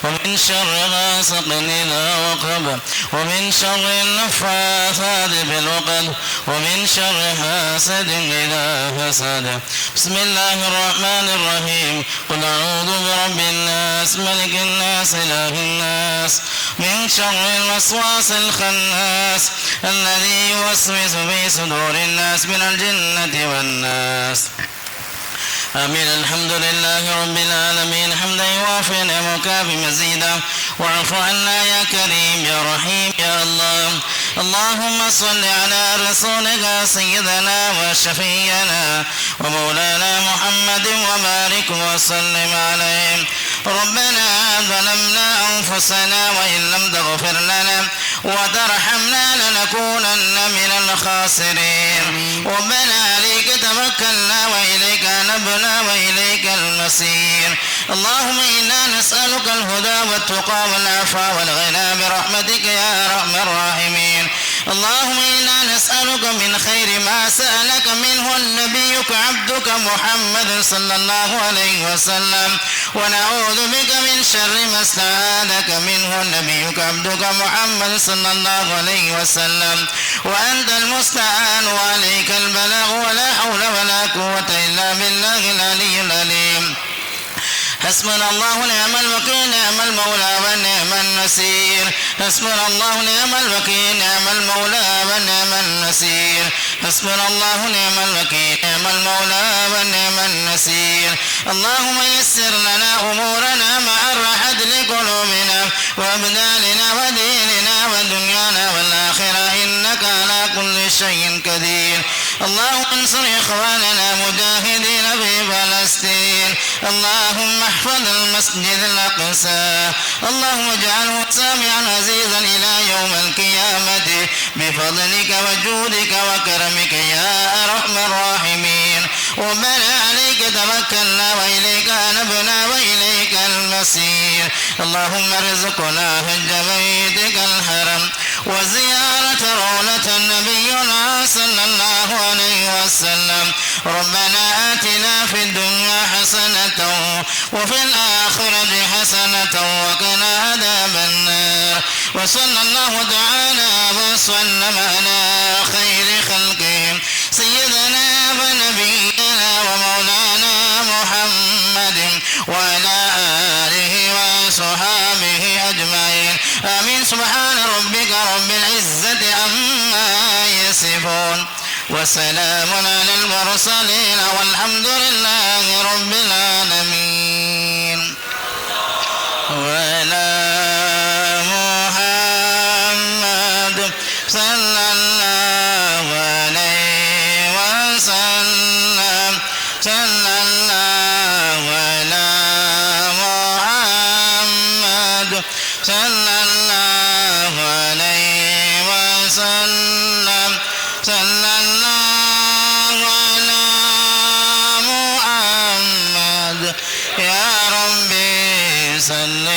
ومن شر غاسق إذا وقب ومن شر النفاثات في العقد ومن شر حاسد إذا حسد بسم الله الرحمن الرحيم قل أعوذ برب الناس ملك الناس إله الناس من شر الوسواس الخناس الذي يوسوس في صدور الناس من الجنة والناس آمين الحمد لله رب العالمين حمدا يوافي نعمك بمزيدا واعف عنا يا كريم يا رحيم يا الله اللهم صل على رسولك سيدنا وشفينا ومولانا محمد وبارك وسلم عليه ربنا ظلمنا أنفسنا وإن لم تغفر لنا وترحمنا لنكونن من الخاسرين ربنا عليك توكلنا وإليك نبنا وإليك المصير اللهم إنا نسألك الهدى والتقى والعفو والغنى برحمتك يا أرحم الراحمين اللهم إنا نسألك من خير ما سألك منه نبيك عبدك محمد صلى الله عليه وسلم ونعوذ بك من شر ما استعاذك منه نبيك عبدك محمد صلى الله عليه وسلم وأنت المستعان وعليك البلاغ ولا حول ولا قوة إلا بالله العلي العليم حسبنا الله نعم الوكيل نعم المولى ونعم النصير حسبنا الله نعم الوكيل نعم المولى ونعم النصير حسبنا الله نعم الوكيل نعم المولى ونعم النصير اللهم يسر لنا أمورنا مع الراحة لقلوبنا وأبداننا وديننا ودنيانا والآخرة إنك على كل شيء قدير اللهم انصر إخواننا مجاهدين في فلسطين اللهم احفظ المسجد الأقصى اللهم اجعله سامعا عزيزا إلى يوم القيامة بفضلك وجودك وكرمك يا أرحم الراحمين ربنا عليك توكلنا وإليك أنبنا وإليك المصير اللهم ارزقنا حج بيتك الحرم وزيارة رونة نبينا صلى الله عليه وسلم ربنا آتنا في الدنيا حسنة وفي الآخرة حسنة وقنا عذاب النار. وصلى الله تعالى وسلم على خير خلقه سيدنا ونبينا ومولانا محمد وعلى آله وصحابه أجمعين. آمين. سبحان ربك رب العزة عما يصفون وسلام على المرسلين والحمد لله رب العالمين. وعلى محمد صلى الله عليه وسلم. صلى الله على محمد صلى الله عليه وسلم. صلى الله على محمد يا ربي صل